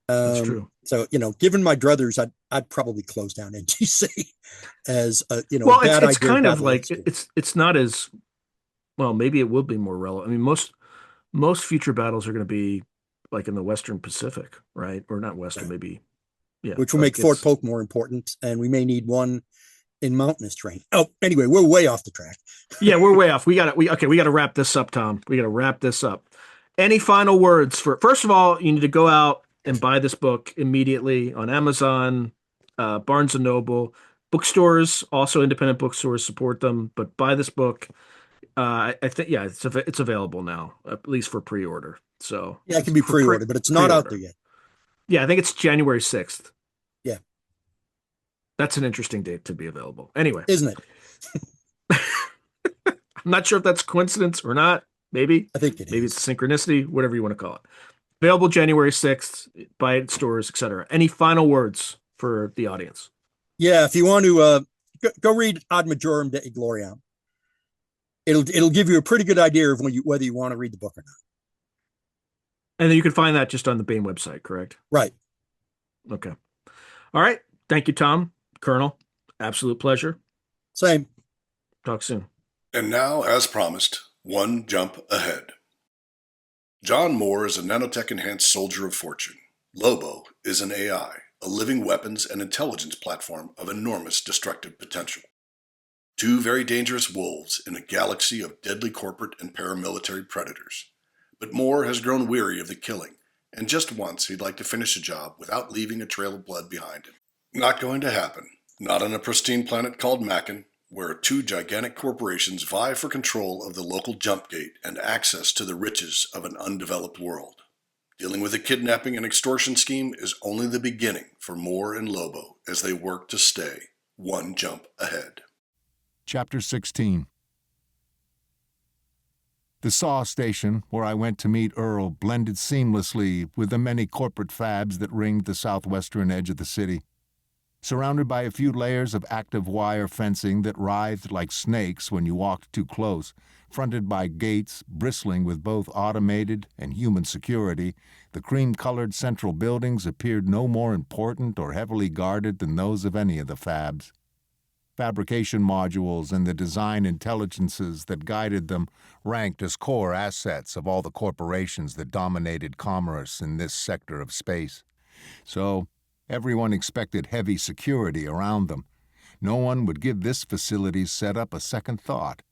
C: That's true.
D: So, given my druthers, I'd probably close down NTC as
C: well, it's kind of like it's not as well. Maybe it will be more relevant. I mean, most future battles are going to be like in the Western Pacific, right? Or not Western, maybe. Yeah,
D: which will make Fort Polk more important, and we may need one in mountainous terrain. Oh, anyway, we're way off the track.
C: Yeah, we're way off. We got to wrap this up, Tom. We got to wrap this up. Any final words first of all, you need to go out and buy this book immediately on Amazon, Barnes and Noble, bookstores, also independent bookstores, support them, but buy this book. I think, it's available now, at least for pre-order. So
D: yeah, it can be pre-ordered, but it's not out there yet.
C: Yeah, I think it's January 6th.
D: Yeah.
C: That's an interesting date to be available. Anyway.
D: Isn't it?
C: I'm not sure if that's coincidence or not. Maybe.
D: I think it
C: Maybe
D: is.
C: It's synchronicity, whatever you want to call it. Available January 6th, buy it at stores, etc. Any final words for the audience?
D: Yeah, if you want to go read Ad Majorem Dei Gloriam. It'll give you a pretty good idea of whether you want to read the book or not.
C: And then you can find that just on the Baen website, correct?
D: Right.
C: Okay. All right. Thank you, Tom. Colonel, absolute pleasure.
D: Same.
C: Talk soon.
B: And now, as promised, one jump ahead. John Moore is a nanotech-enhanced soldier of fortune. Lobo is an AI, a living weapons and intelligence platform of enormous destructive potential. Two very dangerous wolves in a galaxy of deadly corporate and paramilitary predators. But Moore has grown weary of the killing, and just once he'd like to finish a job without leaving a trail of blood behind him. Not going to happen. Not on a pristine planet called Macon, where two gigantic corporations vie for control of the local jump gate and access to the riches of an undeveloped world. Dealing with a kidnapping and extortion scheme is only the beginning for Moore and Lobo as they work to stay one jump ahead.
E: Chapter 16. The SAW station, where I went to meet Earl, blended seamlessly with the many corporate fabs that ringed the southwestern edge of the city. Surrounded by a few layers of active wire fencing that writhed like snakes when you walked too close, fronted by gates bristling with both automated and human security, the cream-colored central buildings appeared no more important or heavily guarded than those of any of the fabs. Fabrication modules and the design intelligences that guided them ranked as core assets of all the corporations that dominated commerce in this sector of space. So everyone expected heavy security around them. No one would give this facility's setup a second thought.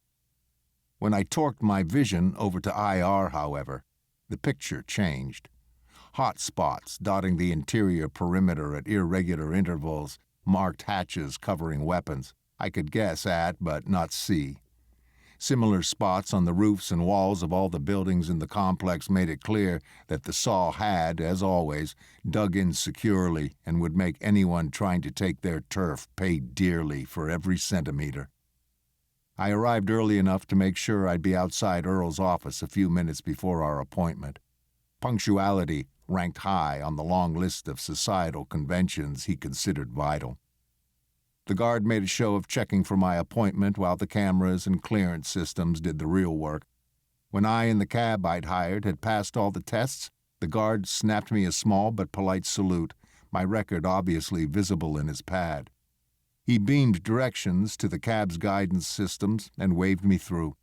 E: When I torqued my vision over to IR, however, the picture changed. Hot spots dotting the interior perimeter at irregular intervals, marked hatches covering weapons I could guess at but not see. Similar spots on the roofs and walls of all the buildings in the complex made it clear that the saw had, as always, dug in securely and would make anyone trying to take their turf pay dearly for every centimeter. I arrived early enough to make sure I'd be outside Earl's office a few minutes before our appointment. Punctuality ranked high on the long list of societal conventions he considered vital. The guard made a show of checking for my appointment while the cameras and clearance systems did the real work. When I and the cab I'd hired had passed all the tests, the guard snapped me a small but polite salute, my record obviously visible in his pad. He beamed directions to the cab's guidance systems and waved me through.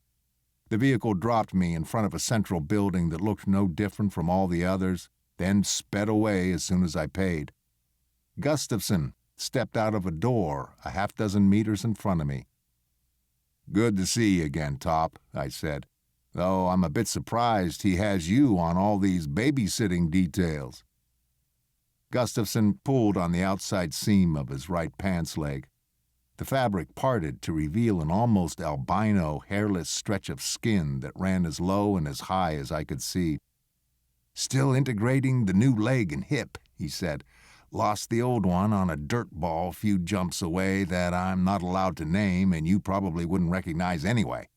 E: The vehicle dropped me in front of a central building that looked no different from all the others, then sped away as soon as I paid. Gustafson stepped out of a door a half-dozen meters in front of me. "Good to see you again, Top," I said, "though I'm a bit surprised he has you on all these babysitting details." Gustafson pulled on the outside seam of his right pants leg. The fabric parted to reveal an almost albino, hairless stretch of skin that ran as low and as high as I could see. "Still integrating the new leg and hip," he said. "Lost the old one on a dirt ball a few jumps away that I'm not allowed to name and you probably wouldn't recognize anyway.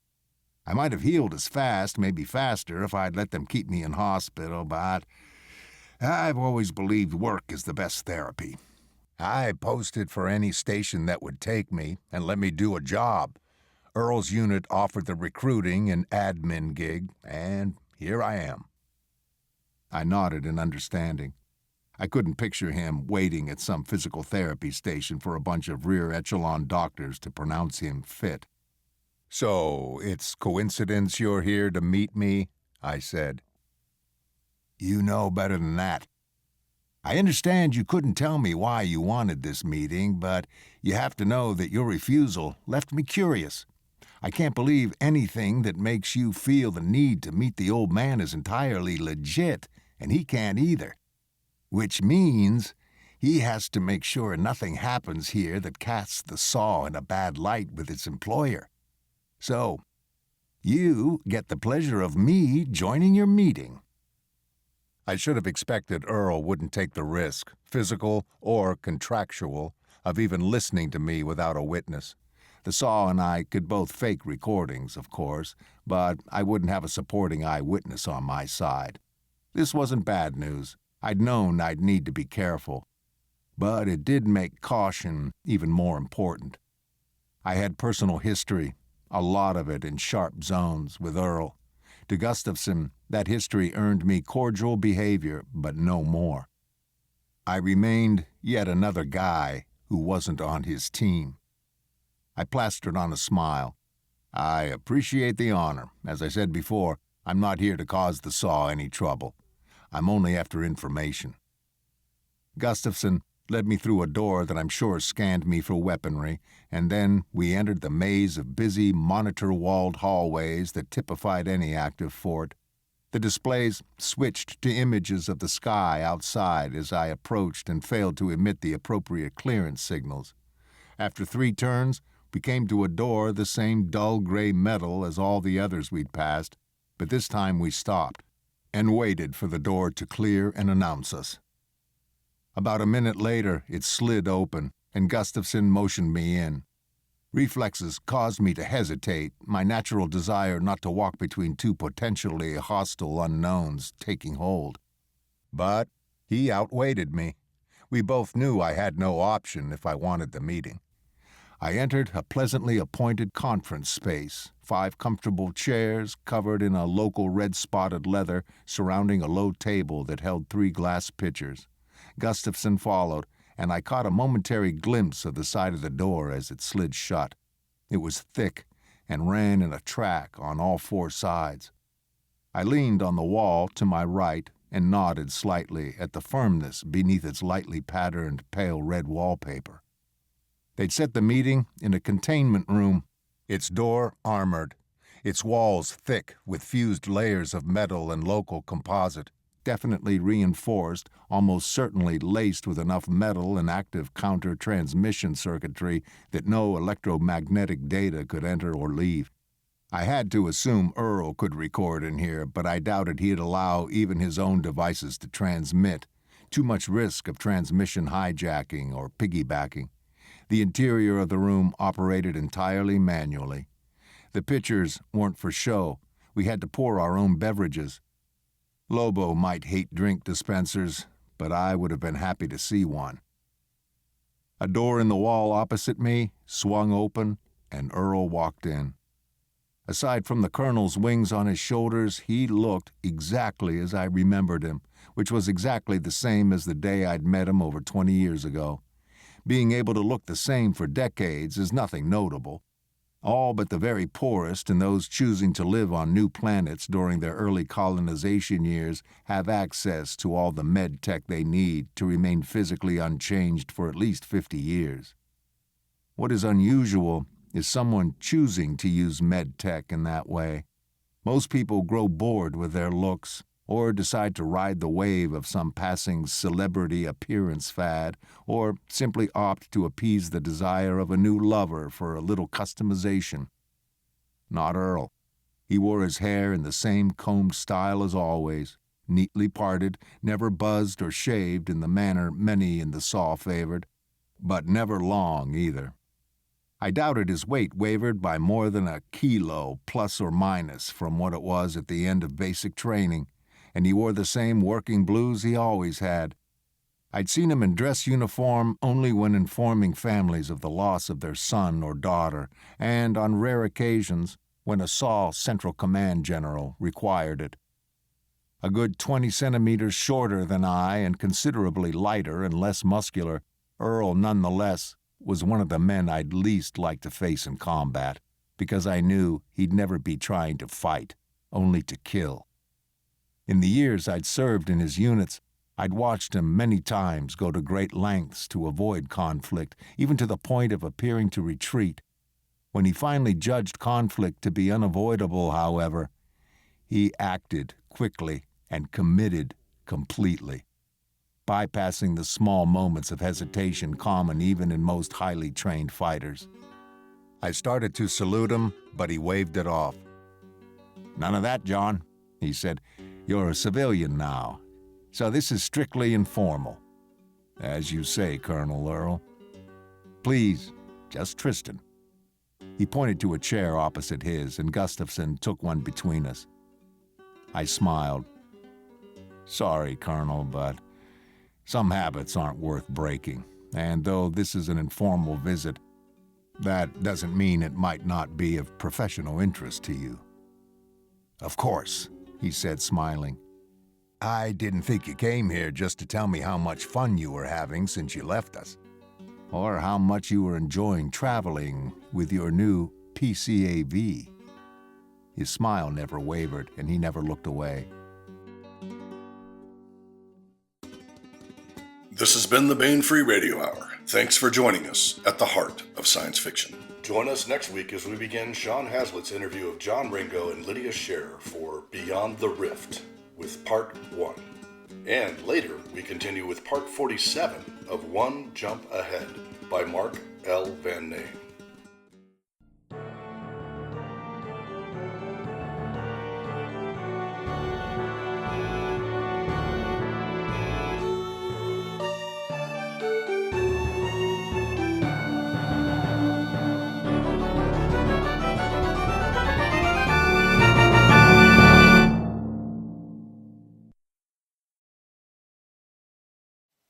E: I might have healed as fast, maybe faster, if I'd let them keep me in hospital, but I've always believed work is the best therapy. I posted for any station that would take me and let me do a job. Earl's unit offered the recruiting and admin gig, and here I am." I nodded in understanding. I couldn't picture him waiting at some physical therapy station for a bunch of rear-echelon doctors to pronounce him fit. "So, it's coincidence you're here to meet me?" I said. "You know better than that. I understand you couldn't tell me why you wanted this meeting, but you have to know that your refusal left me curious. I can't believe anything that makes you feel the need to meet the old man is entirely legit, and he can't either. Which means he has to make sure nothing happens here that casts the Saw in a bad light with its employer. So, you get the pleasure of me joining your meeting." I should have expected Earl wouldn't take the risk, physical or contractual, of even listening to me without a witness. The Saw and I could both fake recordings, of course, but I wouldn't have a supporting eyewitness on my side. This wasn't bad news. I'd known I'd need to be careful. But it did make caution even more important. I had personal history, a lot of it in sharp zones, with Earl. To Gustafson, that history earned me cordial behavior, but no more. I remained yet another guy who wasn't on his team. I plastered on a smile. "I appreciate the honor. As I said before, I'm not here to cause the Saw any trouble. I'm only after information." Gustafson led me through a door that I'm sure scanned me for weaponry, and then we entered the maze of busy, monitor-walled hallways that typified any active fort. The displays switched to images of the sky outside as I approached and failed to emit the appropriate clearance signals. After 3 turns, we came to a door the same dull gray metal as all the others we'd passed, but this time we stopped and waited for the door to clear and announce us. About a minute later, it slid open, and Gustafson motioned me in. Reflexes caused me to hesitate, my natural desire not to walk between 2 potentially hostile unknowns taking hold. But he outweighted me. We both knew I had no option if I wanted the meeting. I entered a pleasantly appointed conference space, 5 comfortable chairs covered in a local red-spotted leather surrounding a low table that held 3 glass pitchers. Gustafson followed, and I caught a momentary glimpse of the side of the door as it slid shut. It was thick and ran in a track on all 4 sides. I leaned on the wall to my right and nodded slightly at the firmness beneath its lightly patterned pale red wallpaper. They'd set the meeting in a containment room, its door armored, its walls thick with fused layers of metal and local composite, definitely reinforced, almost certainly laced with enough metal and active counter-transmission circuitry that no electromagnetic data could enter or leave. I had to assume Earl could record in here, but I doubted he'd allow even his own devices to transmit. Too much risk of transmission hijacking or piggybacking. The interior of the room operated entirely manually. The pitchers weren't for show. We had to pour our own beverages. Lobo might hate drink dispensers, but I would have been happy to see one. A door in the wall opposite me swung open, and Earl walked in. Aside from the colonel's wings on his shoulders, he looked exactly as I remembered him, which was exactly the same as the day I'd met him over 20 years ago. Being able to look the same for decades is nothing notable. All but the very poorest and those choosing to live on new planets during their early colonization years have access to all the med tech they need to remain physically unchanged for at least 50 years. What is unusual is someone choosing to use med tech in that way. Most people grow bored with their looks, or decide to ride the wave of some passing celebrity appearance fad, or simply opt to appease the desire of a new lover for a little customization. Not Earl. He wore his hair in the same combed style as always, neatly parted, never buzzed or shaved in the manner many in the Saw favored, but never long either. I doubted his weight wavered by more than a kilo plus or minus from what it was at the end of basic training, and he wore the same working blues he always had. I'd seen him in dress uniform only when informing families of the loss of their son or daughter, and on rare occasions when a Saw Central Command general required it. A good 20 centimeters shorter than I and considerably lighter and less muscular, Earl nonetheless was one of the men I'd least like to face in combat, because I knew he'd never be trying to fight, only to kill. In the years I'd served in his units, I'd watched him many times go to great lengths to avoid conflict, even to the point of appearing to retreat. When he finally judged conflict to be unavoidable, however, he acted quickly and committed completely, bypassing the small moments of hesitation common even in most highly trained fighters. I started to salute him, but he waved it off. "None of that, John," he said. "You're a civilian now, so this is strictly informal." "As you say, Colonel Earl." "Please, just Tristan." He pointed to a chair opposite his, and Gustafson took one between us. I smiled. "Sorry, Colonel, but some habits aren't worth breaking, and though this is an informal visit, that doesn't mean it might not be of professional interest to you." "Of course," he said, smiling. "I didn't think you came here just to tell me how much fun you were having since you left us, or how much you were enjoying traveling with your new PCAV." His smile never wavered, and he never looked away.
B: This has been the Baen Free Radio Hour. Thanks for joining us at the heart of science fiction. Join us next week as we begin Sean Hazlett's interview of John Ringo and Lydia Scherer for Beyond the Rift with Part 1. And later, we continue with Part 47 of One Jump Ahead by Mark L. Van Name.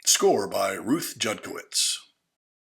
B: Score by Ruth Judkowitz.